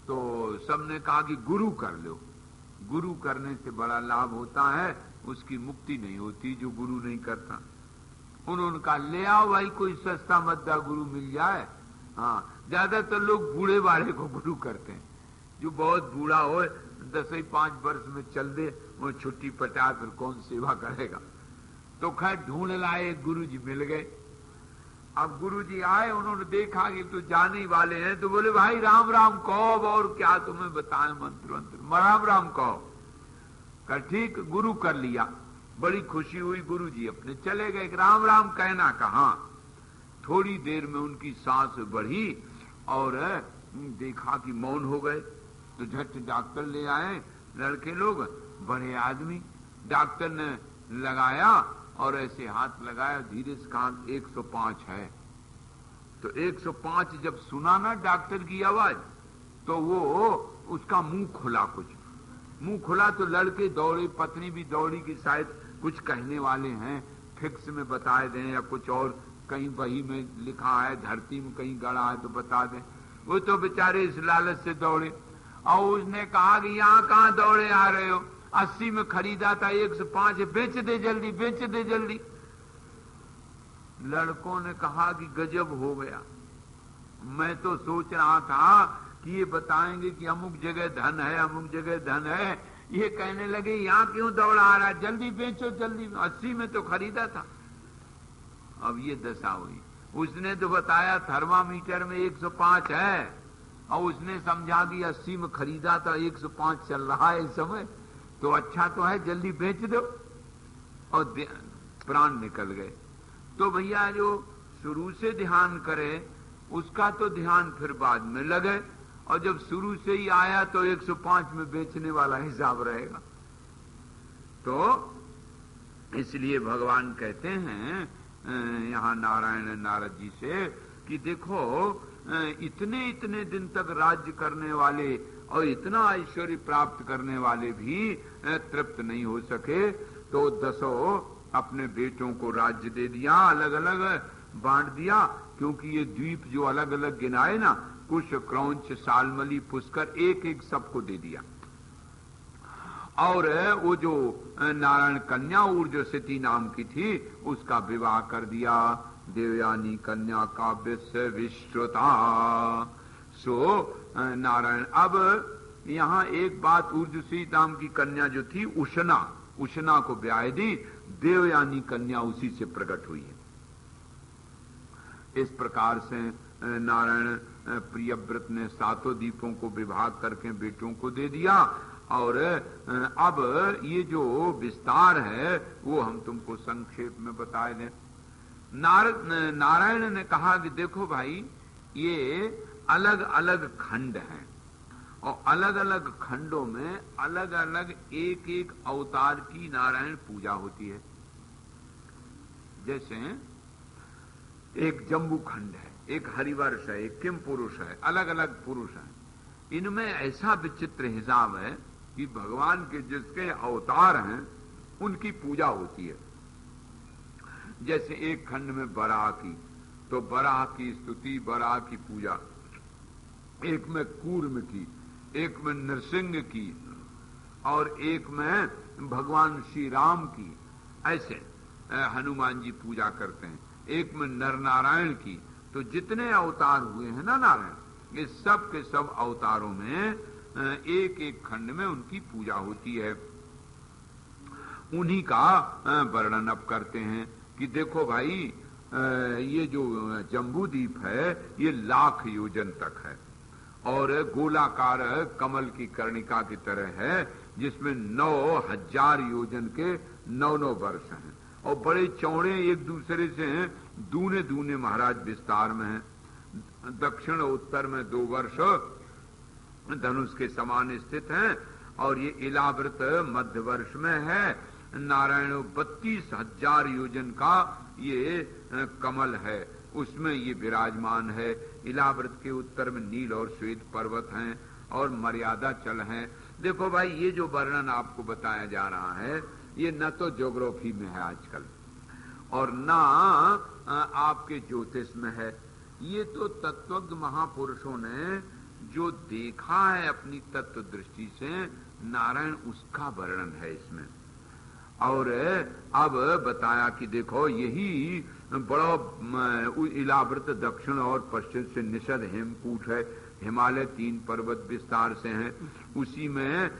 तो सबने कहा कि गुरु कर लो, गुरु करने से बड़ा लाभ होता है, उसकी मुक्ति नहीं होती जो गुरु नहीं करता। उन्होंने कहा ले आओ भाई कोई सस्ता मद्दा गुरु मिल जाए। हाँ, ज्यादातर लोग बूढ़े बाड़े को गुरु करते हैं, जो बहुत बूढ़ा हो, 10-5 वर्ष में चल दे, वो छुट्टी पटा, फिर कौन सेवा करेगा। तो खैर ढूंढ लाए, गुरु जी मिल गए। अब गुरु जी आए, उन्होंने देखा कि तो जाने वाले हैं, तो बोले भाई राम राम कहो, और क्या तुम्हें बताएं मंत्र मंत्र, राम राम कहो। कर ठीक, गुरु कर लिया, बड़ी खुशी हुई। गुरु जी अपने चले गए, राम राम कहना कहा। थोड़ी देर में उनकी सांस बढ़ी और देखा कि मौन हो गए, तो झट डॉक्टर ले आए, लड़के लोग, बड़े आदमी। डॉक्टर ने लगाया और ऐसे हाथ लगाया, धीरे से कहा 105 है। तो 105 जब सुना ना डॉक्टर की आवाज, तो वो उसका मुंह खुला, कुछ मुंह खुला, तो लड़के दौड़े, पत्नी भी दौड़ी कि शायद कुछ कहने वाले हैं फिक्स में बताए दें, या कुछ और कहीं वही में लिखा है, धरती में कहीं गड़ा है तो बता दें। वो तो बेचारे इस लालच से दौड़े। और उसने कहा कि यहाँ कहाँ दौड़े आ रहे हो, 80 में खरीदा था, 105 बेच दे जल्दी, बेच दे जल्दी। लड़कों ने कहा कि गजब हो गया, मैं तो सोच रहा था कि ये बताएंगे कि अमुक जगह धन है, अमुक जगह धन है, ये कहने लगे यहाँ क्यों दौड़ा आ रहा है, जल्दी बेचो जल्दी, 80 में तो खरीदा था। अब ये दशा हुई। उसने तो बताया थर्मामीटर में 105 है, और उसने समझा कि 80 में खरीदा था, 105 चल रहा है इस समय, तो अच्छा तो है, जल्दी बेच दो। और प्राण निकल गए। तो भैया जो शुरू से ध्यान करे उसका तो ध्यान फिर बाद में लगे, और जब शुरू से ही आया तो 105 में बेचने वाला हिसाब रहेगा। तो इसलिए भगवान कहते हैं यहाँ नारायण नारद जी से कि देखो इतने इतने दिन तक राज्य करने वाले और इतना ऐश्वर्य प्राप्त करने वाले भी तृप्त नहीं हो सके, तो 10 अपने बेटों को राज्य दे दिया, अलग अलग बांट दिया। क्योंकि ये द्वीप जो अलग अलग गिनाए ना, कुश, क्रौंच, सालमली, पुष्कर, एक एक सबको दे दिया। और वो जो नारायण कन्या ऊर्जस्वती नाम की थी उसका विवाह कर दिया, देवयानी कन्या काव्य से विश्रुता। सो नारायण, अब यहाँ एक बात, ऊर्जस्वती नाम की कन्या जो थी उषना को ब्याह दी, देवयानी कन्या उसी से प्रकट हुई है। इस प्रकार से नारायण प्रियव्रत ने 7 द्वीपों को विभाग करके बेटों को दे दिया। और अब ये जो विस्तार है वो हम तुमको संक्षेप में बताए दें। नारायण ने कहा कि देखो भाई, ये अलग अलग खंड हैं, और अलग अलग खंडों में अलग अलग एक एक अवतार की नारायण पूजा होती है। जैसे एक जम्बू खंड है, एक हरिवर्ष है, एक किम पुरुष है, अलग अलग पुरुष हैं। इनमें ऐसा विचित्र हिसाब है कि भगवान के जिसके अवतार हैं उनकी पूजा होती है। जैसे एक खंड में बराह की, तो बराह की स्तुति, बराह की पूजा, एक में कूर्म की, एक में नृसिंह की, और एक में भगवान श्री राम की। ऐसे हनुमान जी पूजा करते हैं। एक में नर नारायण की। तो जितने अवतार हुए हैं ना नारायण, ये सब के सब अवतारों में एक एक खंड में उनकी पूजा होती है। उन्हीं का वर्णन अब करते हैं कि देखो भाई, ये जो जम्बूद्वीप है ये 1,00,000 योजन तक है, और गोलाकार कमल की कर्णिका की तरह है, जिसमें 9,000 योजन के 9 वर्ष हैं, और बड़े चौड़े एक दूसरे से हैं, दूने दूने महाराज विस्तार में हैं। दक्षिण उत्तर में 2 वर्ष धनुष के समान स्थित हैं, और ये इलावृत मध्य वर्ष में है। नारायण 32,000 योजन का ये कमल है, उसमें ये विराजमान है। इलावृत के उत्तर में नील और श्वेत पर्वत हैं, और मर्यादा चल हैं। देखो भाई, ये जो वर्णन आपको बताया जा रहा है ये न तो ज्योग्राफी में है आजकल, और न आपके ज्योतिष में है। ये तो तत्वज्ञ महापुरुषों ने जो देखा है अपनी तत्व दृष्टि से, नारायण उसका वर्णन है इसमें। और अब बताया कि देखो, यही बड़ा इलावृत दक्षिण और पश्चिम से निषद हेमकूट है, हिमालय 3 पर्वत विस्तार से हैं। उसी में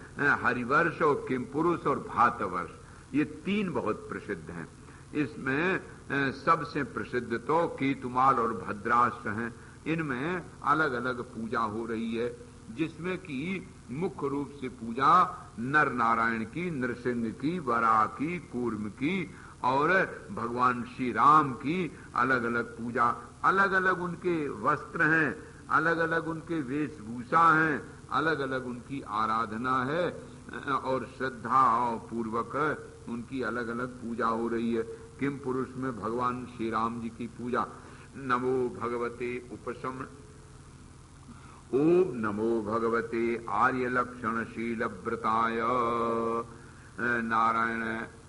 हरिवर्ष और किमपुरुष और भातवर्ष, ये 3 बहुत प्रसिद्ध हैं। इसमें सबसे प्रसिद्ध तो केतुमाल और भद्राष्ट्र हैं। इनमें अलग अलग पूजा हो रही है, जिसमें कि मुख्य रूप से पूजा नर नारायण की, नृसिंह की, वराह की, कूर्म की, और भगवान श्री राम की अलग अलग पूजा। अलग अलग उनके वस्त्र हैं, अलग अलग उनके वेशभूषा हैं, अलग अलग उनकी आराधना है, और श्रद्धा पूर्वक उनकी अलग अलग पूजा हो रही है। किम पुरुष में भगवान श्री राम जी की पूजा। नमो भगवते उपशम, ओम नमो भगवते आर्य लक्षण शील व्रताय, नारायण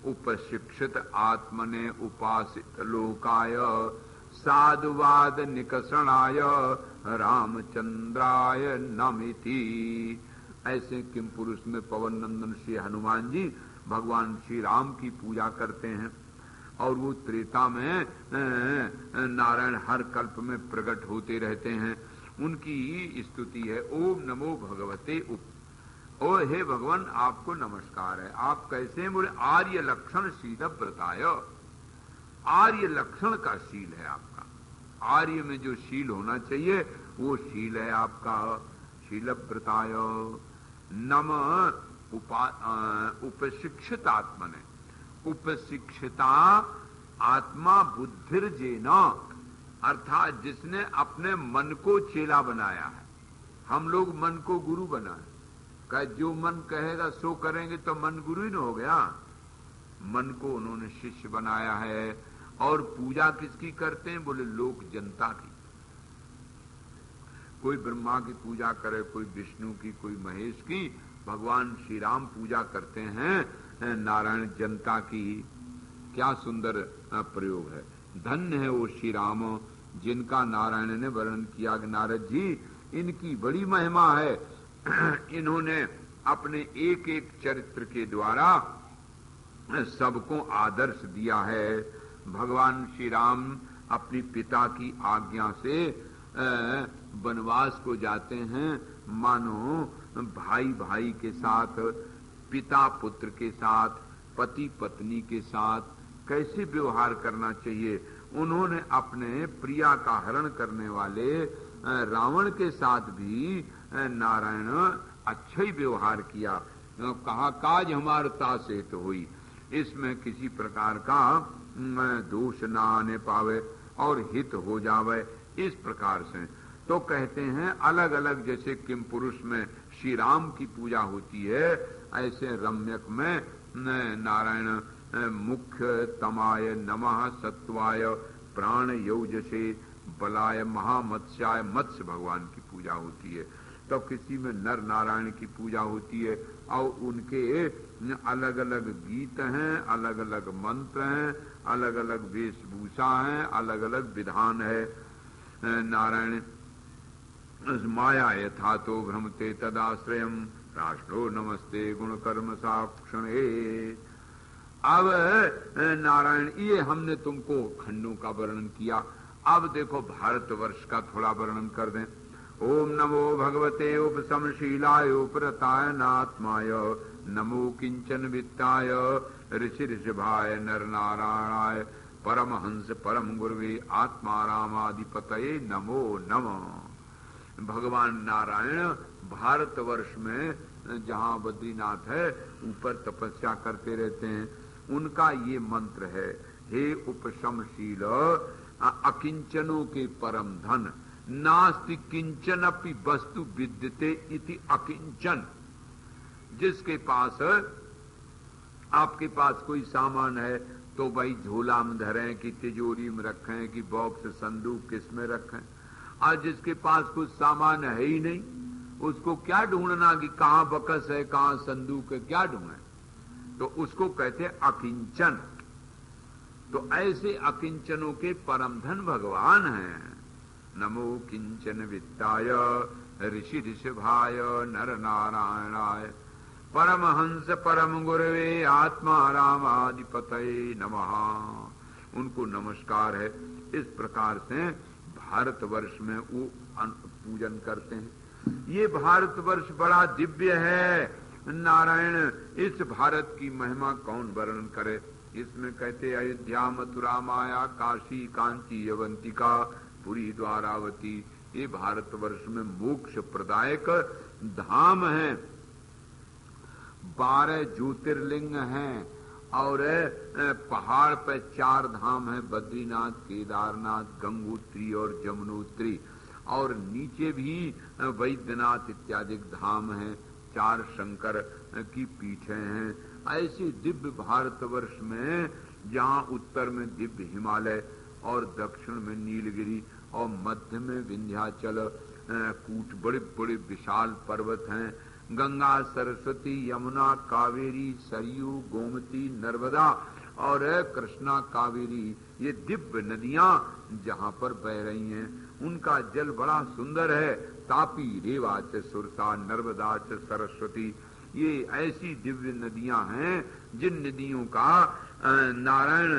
उपशिक्षित आत्मने उपासित लोकाय साधुवाद निकषणाय रामचंद्राय नमिति। ऐसे किम पुरुष में पवन नंदन श्री हनुमान जी भगवान श्री राम की पूजा करते हैं और वो त्रेता में नारायण हर कल्प में प्रकट होते रहते हैं। उनकी स्तुति है ओम नमो भगवते ओ हे भगवान आपको नमस्कार है। आप कैसे हैं? बोले आर्य लक्षण शील व्रताय। आर्य लक्षण का शील है आपका। आर्य में जो शील होना चाहिए वो शील है आपका। शील व्रताय नम उपशिक्षित आत्मने। उपशिक्षिता आत्मा बुद्धिर्जेन, अर्थात जिसने अपने मन को चेला बनाया है। हम लोग मन को गुरु बनाए, कहे जो मन कहेगा सो करेंगे तो मन गुरु ही न हो गया। मन को उन्होंने शिष्य बनाया है। और पूजा किसकी करते हैं? बोले लोक जनता की। कोई ब्रह्मा की पूजा करे, कोई विष्णु की, कोई महेश की। भगवान श्री राम पूजा करते हैं नारायण जनता की। क्या सुंदर प्रयोग है। धन्य है वो श्री राम जिनका नारायण ने वर्णन किया। नारद जी इनकी बड़ी महिमा है। इन्होंने अपने एक एक चरित्र के द्वारा सबको आदर्श दिया है। भगवान श्री राम अपनी पिता की आज्ञा से वनवास को जाते हैं। मानो भाई भाई के साथ, पिता पुत्र के साथ, पति पत्नी के साथ कैसे व्यवहार करना चाहिए, उन्होंने अपने प्रिया का हरण करने वाले रावण के साथ भी नारायण अच्छा ही व्यवहार किया। कहा काज हमार तासे तो हुई, इसमें किसी प्रकार का दोष ना आने पावे और हित हो जावे, इस प्रकार से। तो कहते हैं अलग अलग, जैसे किम पुरुष में श्री राम की पूजा होती है, ऐसे रम्यक में नारायण मुख्य तमाय नमः सत्वाय प्राण योजसे बलाय महामत्स्याय मत्स्य भगवान की पूजा होती है। तो किसी में नर नारायण की पूजा होती है और उनके अलग अलग गीत हैं, अलग अलग मंत्र हैं, अलग अलग वेशभूषा है, अलग अलग विधान है। नारायण माया यथा तो भ्रमते तदाश्रयम राष्ट्रो नमस्ते गुण कर्म साक्षणे। अब नारायण ये हमने तुमको खंडों का वर्णन किया। अब देखो भारतवर्ष का थोड़ा वर्णन कर दें। ओम नमो भगवते उपशमशीलाय उपरताय नात्माय नमो किंचन वित्ताय ऋषि ऋषभाय नर नारायणाय परमहंस परम गुरुवे आत्मा रामाधिपतये नमो नमः। भगवान नारायण भारतवर्ष में जहाँ बद्रीनाथ है ऊपर तपस्या करते रहते हैं। उनका ये मंत्र है, हे उपशमशील अकिंचनों के परम धन, नास्ति किंचन अपि वस्तु विद्यते इति अकिंचन। जिसके पास आपके पास कोई सामान है तो भाई झोला में धरें कि तिजोरी में रखें कि बॉक्स संदूक किस में रखें। और जिसके पास कुछ सामान है ही नहीं, उसको क्या ढूंढना कि कहाँ बकस है, कहाँ संदूक है, क्या ढूंढे? तो उसको कहते हैं अकिंचन। तो ऐसे अकिंचनों के परम धन भगवान हैं। नमो किंचन वित्ताय ऋषि ऋषभाय नर नारायणाय परमहंस परम गुरवे आत्मा रामाधिपतये नमः। उनको नमस्कार है। इस प्रकार से भारतवर्ष में वो पूजन करते हैं। ये भारतवर्ष बड़ा दिव्य है। नारायण इस भारत की महिमा कौन वर्णन करे। इसमें कहते अयोध्या मथुरा माया काशी कांची अवंतिका पुरी द्वारावती, ये भारतवर्ष में मोक्ष प्रदायक धाम है। 12 ज्योतिर्लिंग हैं और पहाड़ पर 4 धाम है, बद्रीनाथ, केदारनाथ, गंगोत्री और जमुनोत्री। और नीचे भी वैद्यनाथ इत्यादि धाम हैं, 4 शंकर की पीठें हैं। ऐसे दिव्य भारतवर्ष में जहाँ उत्तर में दिव्य हिमालय और दक्षिण में नीलगिरी और मध्य में विंध्याचल कूट, बड़े बड़े विशाल पर्वत हैं। गंगा, सरस्वती, यमुना, कावेरी, सरयू, गोमती, नर्मदा और कृष्णा, कावेरी, ये दिव्य नदियां जहां पर बह रही हैं उनका जल बड़ा सुंदर है। तापी, रेवा च सुरसा, नर्मदा च सरस्वती, ये ऐसी दिव्य नदियां हैं जिन नदियों का नारायण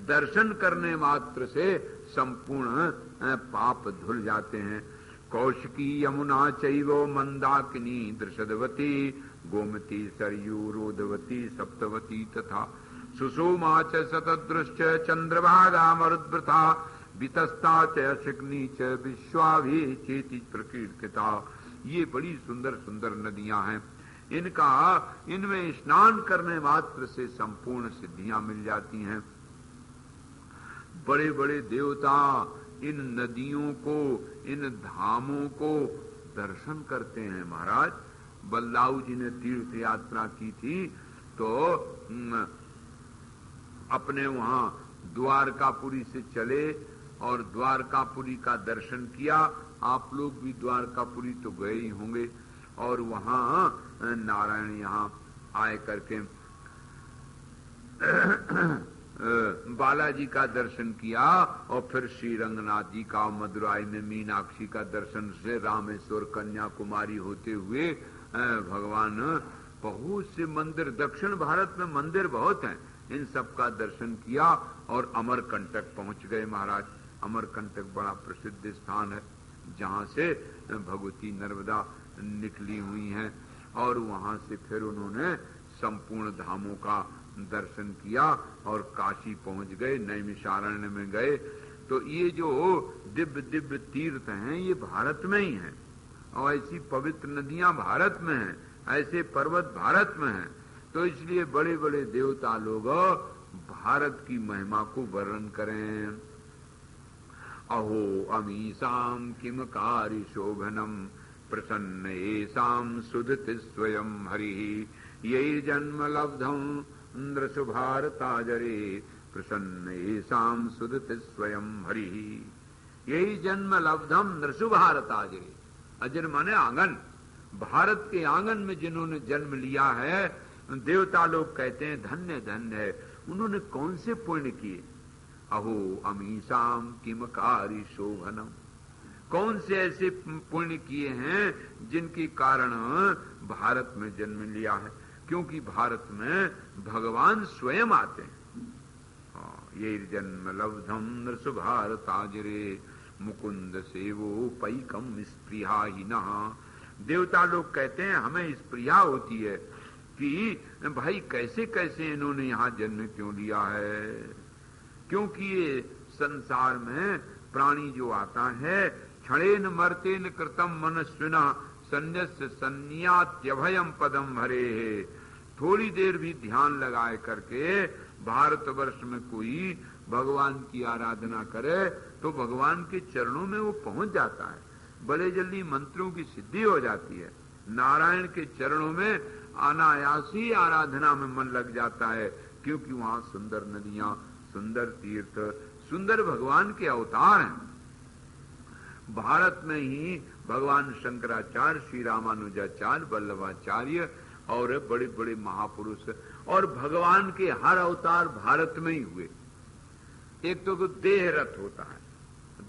दर्शन करने मात्र से संपूर्ण पाप धुल जाते हैं। कौशिकी, यमुना चैवो मंदाकिनी, दृषदवती, गोमती, सरयू, रोधवती, सप्तवती तथा सुषोमा च शतदृश्च, चंद्रभागा मरुद्वृथा, वितस्ता च शिग्नि च विश्वाभि चेति प्रकीर्तिता। ये बड़ी सुंदर सुंदर नदियां हैं। इनमें स्नान करने मात्र से संपूर्ण सिद्धियां मिल जाती हैं। बड़े बड़े देवता इन नदियों को, इन धामों को दर्शन करते हैं। महाराज बल्लाऊ जी ने तीर्थ यात्रा की थी तो अपने वहां द्वारकापुरी से चले और द्वारकापुरी का दर्शन किया। आप लोग भी द्वारकापुरी तो गए ही होंगे। और वहां नारायण यहां आए करके बालाजी का दर्शन किया और फिर श्री रंगनाथ जी का, मदुराई में मीनाक्षी का दर्शन से रामेश्वर, कन्याकुमारी होते हुए भगवान बहुत से मंदिर, दक्षिण भारत में मंदिर बहुत हैं, इन सब का दर्शन किया और अमरकंटक पहुंच गए। महाराज अमरकंटक बड़ा प्रसिद्ध स्थान है जहां से भगवती नर्मदा निकली हुई हैं और वहां से फिर उन्होंने संपूर्ण धामों का दर्शन किया और काशी पहुंच गए, नैमिषारण्य में गए। तो ये जो दिव्य दिव्य तीर्थ हैं ये भारत में ही हैं और ऐसी पवित्र नदियां भारत में हैं, ऐसे पर्वत भारत में हैं। तो इसलिए बड़े बड़े देवता लोग भारत की महिमा को वर्णन करें। अहो अमीसाम किम कार्य शोभनम, प्रसन्न एसाम सुधति स्वयं हरि, यही जन्म लब्धम नृषु भारताजरे, प्रसन्न एसाम सुधति स्वयं हरि, यही जन्म लब्धम नृषु भारताजरे। अजर माने आंगन, भारत के आंगन में जिन्होंने जन्म लिया है देवता लोग कहते हैं धन्य धन्य है। उन्होंने कौन से पुण्य किए? अहो अमीसाम किम कार्य शोभनम, कौन से ऐसे पुण्य किए हैं जिनके कारण भारत में जन्म लिया है? क्योंकि भारत में भगवान स्वयं आते हैं। ये जन्म लब्धम नृषु भारताजरे, मुकुंद सेवो पैकम स्पृहाहीनः। देवता लोग कहते हैं हमें स्पृहा होती है कि भाई कैसे कैसे इन्होंने यहाँ जन्म क्यों लिया है। क्योंकि ये संसार में प्राणी जो आता है क्षणेन मर्तेन कृतम मनस्विना संन्यस्य संन्यात्यभयम पदम हरे। थोड़ी देर भी ध्यान लगाए करके भारतवर्ष में कोई भगवान की आराधना करे तो भगवान के चरणों में वो पहुंच जाता है, बड़े जल्दी मंत्रों की सिद्धि हो जाती है। नारायण के चरणों में अनायासी आराधना में मन लग जाता है, क्योंकि वहां सुंदर नदियां, सुंदर तीर्थ, सुंदर भगवान के अवतार हैं। भारत में ही भगवान शंकराचार्य, श्री रामानुजाचार्य, वल्लभाचार्य और बड़े बड़े महापुरुष, और भगवान के हर अवतार भारत में ही हुए। एक तो देह रथ होता है,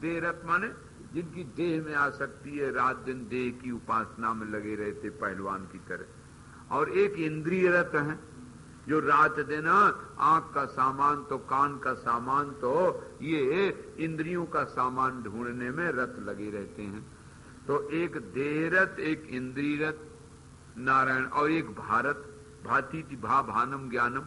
देह रथ माने जिनकी देह में आसक्ति है, रात दिन देह की उपासना में लगे रहते पहलवान की तरह। और एक इंद्रिय रथ है जो रात दिन आंख का सामान तो कान का सामान तो ये इंद्रियों का सामान ढूंढने में रत लगे रहते हैं। तो एक देह रथ, एक इंद्रिय रथ नारायण, और एक भारत भाती भा भानम ज्ञानम,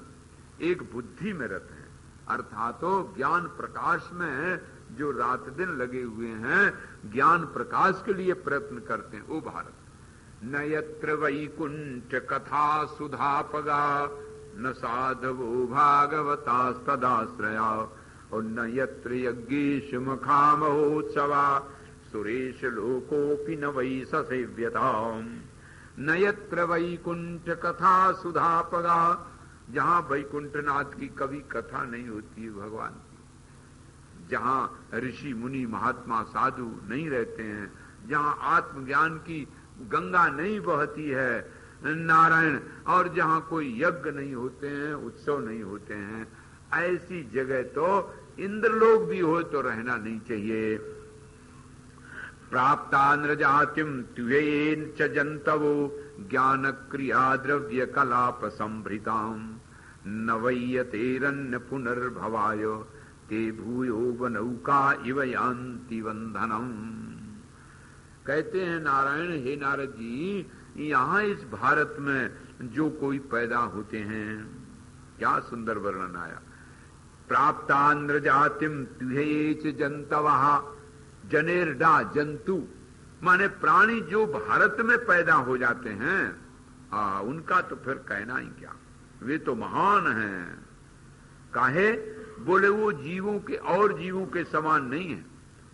एक बुद्धि में रथ है। अर्थात तो ज्ञान प्रकाश में जो रात दिन लगे हुए हैं, ज्ञान प्रकाश के लिए प्रयत्न करते हैं, वो भारत। न यत्र वैकुंठ कथा सुधापगा, न साधवो भागवता तदाश्रया, और न यत्र यज्ञेश मखामहोत्सवा, सुरेश लोकोपि न वै ससेव्यता। न यत्र वैकुंठ कथा सुधापगा, जहां वैकुंठनाथ की कभी कथा नहीं होती है भगवान की, जहां ऋषि मुनि महात्मा साधु नहीं रहते हैं, जहां आत्मज्ञान की गंगा नहीं बहती है नारायण, और जहां कोई यज्ञ नहीं होते हैं, उत्सव नहीं होते हैं, ऐसी जगह तो इंद्रलोक भी हो तो रहना नहीं चाहिए। प्राप्तान जातिम तुयेन च जंतवो ज्ञान क्रिया द्रव्य कलाप संभृताम नवयतेरन्य पुनर्भवाय ते भूयो वनौका इव यान्ति वंधनम। कहते हैं नारायण, हे नारद जी, यहाँ इस भारत में जो कोई पैदा होते हैं, क्या सुंदर वर्णन आया। प्राप्तांद्र जातिम तुहेच जंतवहा, जनेरडा जंतु माने प्राणी जो भारत में पैदा हो जाते हैं, उनका तो फिर कहना ही क्या, वे तो महान हैं। काहे? बोले वो जीवों के और जीवों के समान नहीं है।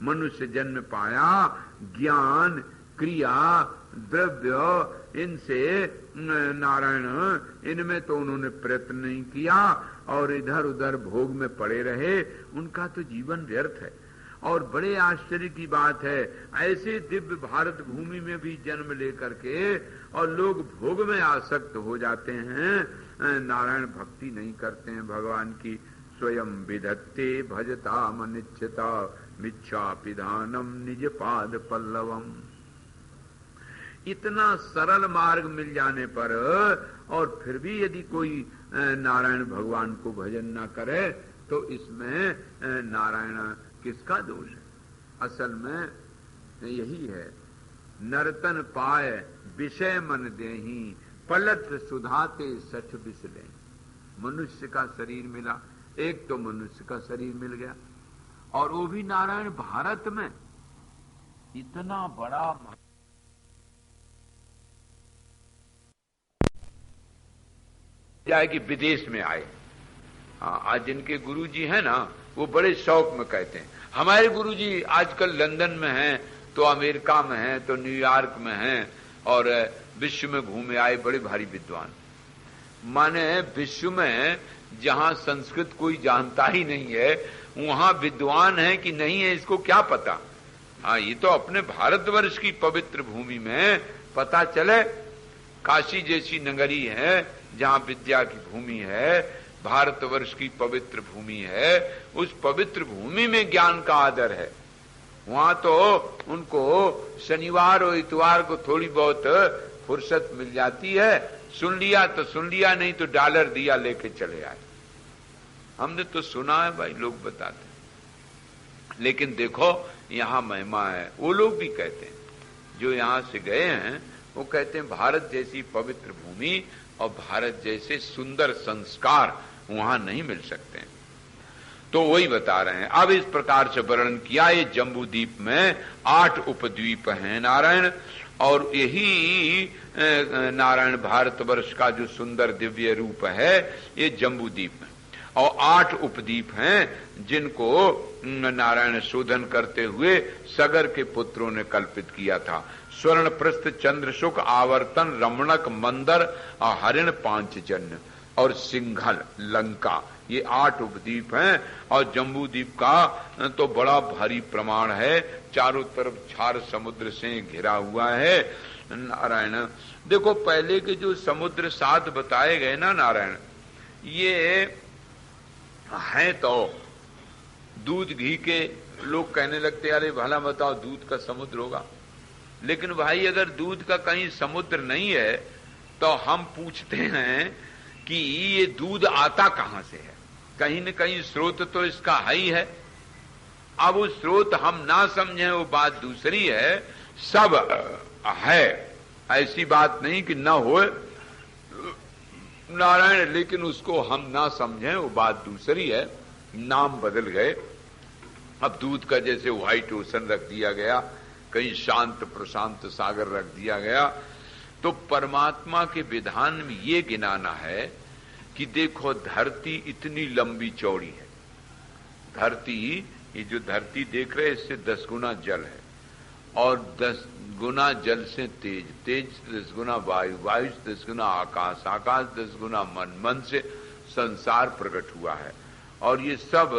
मनुष्य जन्म पाया, ज्ञान क्रिया द्रव्य इनसे नारायण, इनमें तो उन्होंने प्रयत्न नहीं किया और इधर उधर भोग में पड़े रहे, उनका तो जीवन व्यर्थ है। और बड़े आश्चर्य की बात है, ऐसे दिव्य भारत भूमि में भी जन्म लेकर के और लोग भोग में आसक्त हो जाते हैं, नारायण भक्ति नहीं करते हैं भगवान की। स्वयं विधत्ते भजता मनिच्छता मिच्छा पिधानम निज पाद पल्लवम। इतना सरल मार्ग मिल जाने पर और फिर भी यदि कोई नारायण भगवान को भजन ना करे तो इसमें नारायण किसका दोष है? असल में यही है, नर्तन पाए विषय मन देही पलट सुधाते सठ बिसले। मनुष्य का शरीर मिला, एक तो मनुष्य का शरीर मिल गया, और वो भी नारायण भारत में इतना बड़ा जाए कि विदेश में आए। हाँ, आज जिनके गुरुजी हैं ना, वो बड़े शौक में कहते हैं हमारे गुरुजी आजकल लंदन में हैं, तो अमेरिका में हैं, तो न्यूयॉर्क में हैं, और विश्व में घूमे आए, बड़े भारी विद्वान। माने विश्व में जहां संस्कृत कोई जानता ही नहीं है, वहां विद्वान है कि नहीं है इसको क्या पता। हाँ, ये तो अपने भारतवर्ष की पवित्र भूमि में पता चले। काशी जैसी नगरी है जहां विद्या की भूमि है, भारतवर्ष की पवित्र भूमि है, उस पवित्र भूमि में ज्ञान का आदर है। वहां तो उनको शनिवार और इतवार को थोड़ी बहुत फुर्सत मिल जाती है, सुन लिया तो सुन लिया, नहीं तो डॉलर दिया लेके चले आए। हमने तो सुना है भाई, लोग बताते हैं। लेकिन देखो यहां महिमा है। वो लोग भी कहते हैं जो यहां से गए हैं, वो कहते हैं भारत जैसी पवित्र भूमि और भारत जैसे सुंदर संस्कार वहां नहीं मिल सकते हैं। तो वही बता रहे हैं। अब इस प्रकार से वर्णन किया, ये जम्बू द्वीप में 8 उपद्वीप हैं नारायण, और यही नारायण भारतवर्ष का जो सुंदर दिव्य रूप है ये जम्बू द्वीप है। और 8 उपद्वीप हैं जिनको नारायण शोधन करते हुए सगर के पुत्रों ने कल्पित किया था। स्वर्ण पृष्ठ, चंद्रशुक, आवर्तन, रमणक, मंदर, हरिण, पांचजन्य और सिंघल, लंका, ये 8 उपद्वीप हैं। और जम्बू द्वीप का तो बड़ा भारी प्रमाण है, चारों तरफ 4 समुद्र से घिरा हुआ है नारायण। देखो पहले के जो समुद्र 7 बताए गए ना नारायण, ये हैं तो दूध घी के। लोग कहने लगते अरे भला बताओ दूध का समुद्र होगा, लेकिन भाई अगर दूध का कहीं समुद्र नहीं है तो हम पूछते हैं कि ये दूध आता कहां से है? कहीं न कहीं स्रोत तो इसका है ही है। अब वो स्रोत हम ना समझें वो बात दूसरी है, सब है, ऐसी बात नहीं कि ना हो नारायण, लेकिन उसको हम ना समझें वो बात दूसरी है। नाम बदल गए। अब दूध का जैसे व्हाइट ओशन रख दिया गया, कहीं शांत प्रशांत सागर रख दिया गया। तो परमात्मा के विधान में ये गिनाना है कि देखो धरती इतनी लंबी चौड़ी है, धरती, ये जो धरती देख रहे हैं इससे 10 गुना जल है, और 10 गुना जल से तेज, तेज से 10 गुना वायु, वायु से 10 गुना आकाश, आकाश 10 गुना मन, मन से संसार प्रकट हुआ है। और ये सब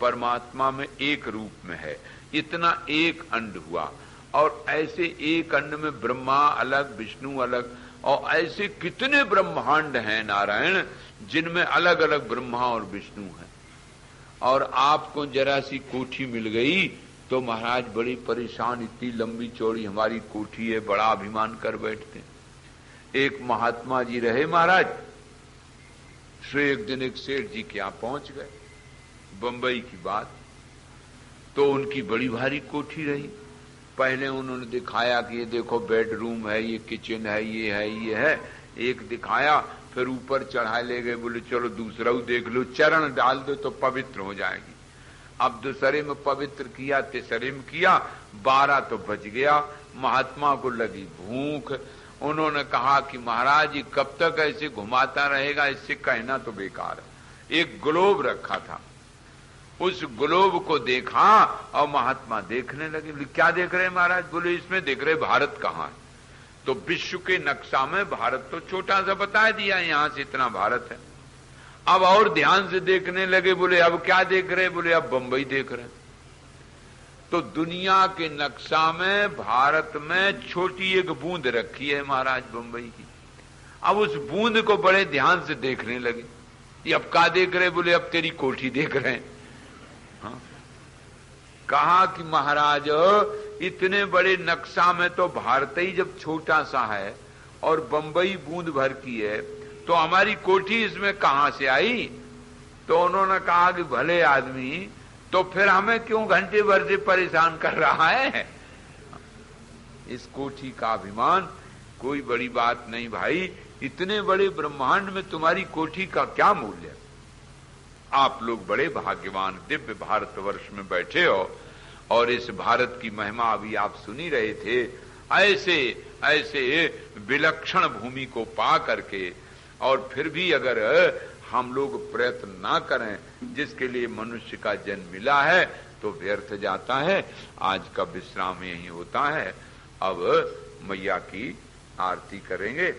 परमात्मा में एक रूप में है। इतना एक अंड हुआ और ऐसे एक अन्न में ब्रह्मा अलग, विष्णु अलग, और ऐसे कितने ब्रह्मांड हैं नारायण जिनमें अलग अलग ब्रह्मा और विष्णु हैं। और आपको जरा सी कोठी मिल गई तो महाराज बड़ी परेशान, इतनी लंबी चौड़ी हमारी कोठी है, बड़ा अभिमान कर बैठते। एक महात्मा जी रहे महाराज, सो एक दिन एक सेठ जी के यहां पहुंच गए, बंबई की बात। तो उनकी बड़ी भारी कोठी रही। पहले उन्होंने दिखाया कि ये देखो बेडरूम है, ये किचन है, ये है, ये है, एक दिखाया। फिर ऊपर चढ़ा ले गए, बोले चलो दूसरा देख लो, चरण डाल दो तो पवित्र हो जाएगी। अब दूसरे में पवित्र किया, तीसरे में किया, 12 तो बज गया। महात्मा को लगी भूख। उन्होंने कहा कि महाराज ये कब तक ऐसे घुमाता रहेगा, इससे कहना तो बेकार है। एक ग्लोब रखा था, उस ग्लोब को देखा और महात्मा देखने लगे। क्या देख रहे महाराज? बोले इसमें देख रहे भारत कहाँ है। तो विश्व के नक्शा में भारत तो छोटा सा बता दिया, यहां से इतना भारत है। अब और ध्यान से देखने लगे। बोले अब क्या देख रहे? बोले अब बंबई देख रहे। तो दुनिया के नक्शा में भारत में छोटी एक बूंद रखी है महाराज बंबई की। अब उस बूंद को बड़े ध्यान से देखने लगे। ये अब क्या देख रहे? बोले अब तेरी कोठी देख रहे हैं। हाँ? कहा कि महाराज इतने बड़े नक्शा में तो भारत ही जब छोटा सा है और बंबई बूंद भर की है, तो हमारी कोठी इसमें कहां से आई? तो उन्होंने कहा कि भले आदमी, तो फिर हमें क्यों घंटे भर से परेशान कर रहा है? इस कोठी का अभिमान कोई बड़ी बात नहीं भाई। इतने बड़े ब्रह्मांड में तुम्हारी कोठी का क्या मूल्य? आप लोग बड़े भाग्यवान दिव्य भारतवर्ष में बैठे हो और इस भारत की महिमा अभी आप सुनी रहे थे। ऐसे ऐसे विलक्षण भूमि को पा करके और फिर भी अगर हम लोग प्रयत्न ना करें, जिसके लिए मनुष्य का जन्म मिला है, तो व्यर्थ जाता है। आज का विश्राम यही होता है। अब मैया की आरती करेंगे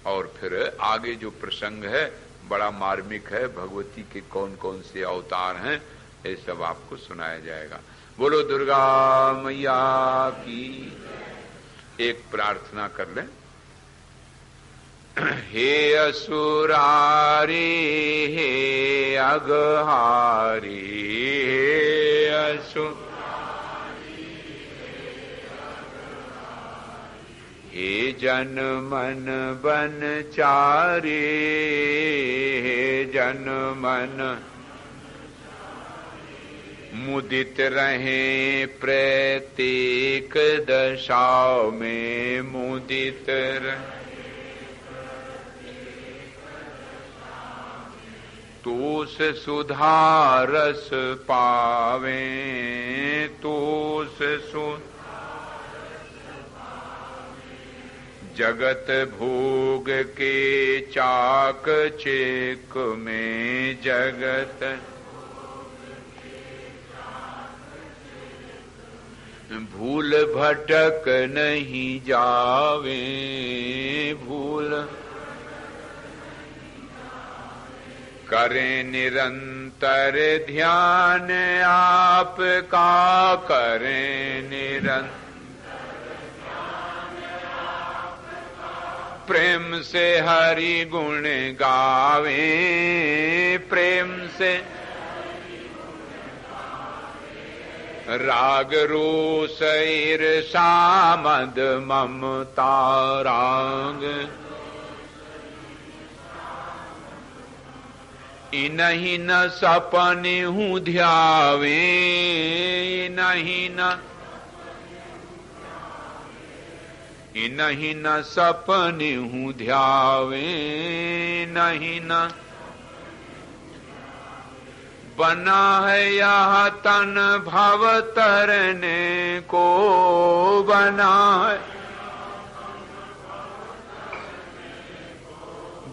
और फिर आगे जो प्रसंग है बड़ा मार्मिक है। भगवती के कौन कौन से अवतार हैं ये सब आपको सुनाया जाएगा। बोलो दुर्गा मैया की। एक प्रार्थना कर लें। हे असुरारी हे अगहारी, हे असुरारी हे जन मन बनचारी, हे जन मन मुदित रहे प्रत्येक दशा में, मुदित रहे तोस सुधारस पावे, तोस जगत भोग के चाक चेक में, जगत भूल भटक नहीं जावे, भूल करें निरंतर ध्यान आपका, करें निरंतर प्रेम से हरि गुण गावे, प्रेम से राग रोष ईर्षा मद ममता राग, इनहि न सपने हूँ ध्यावे, इनहि न सपने हूँ ध्यावे, नहीं न बना है यह तन भव तरने को, बना है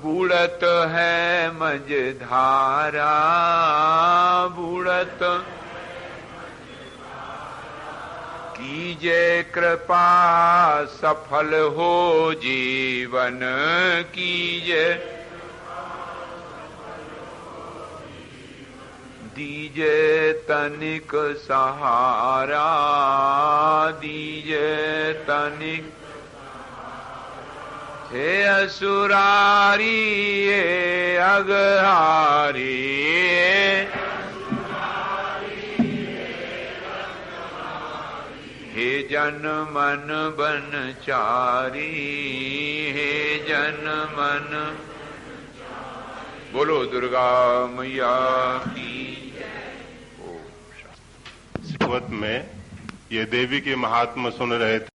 बुड़त है मझधारा, बुड़त कीजे कृपा सफल हो जीवन, कीजे दीजे तनिक सहारा, दीजे तनिक हे असुरारी हे अगहारी, हे जन मन बनचारी, हे जन मन। बोलो दुर्गा मैया की। सिखवत में ये देवी के महात्मा सुन रहे थे।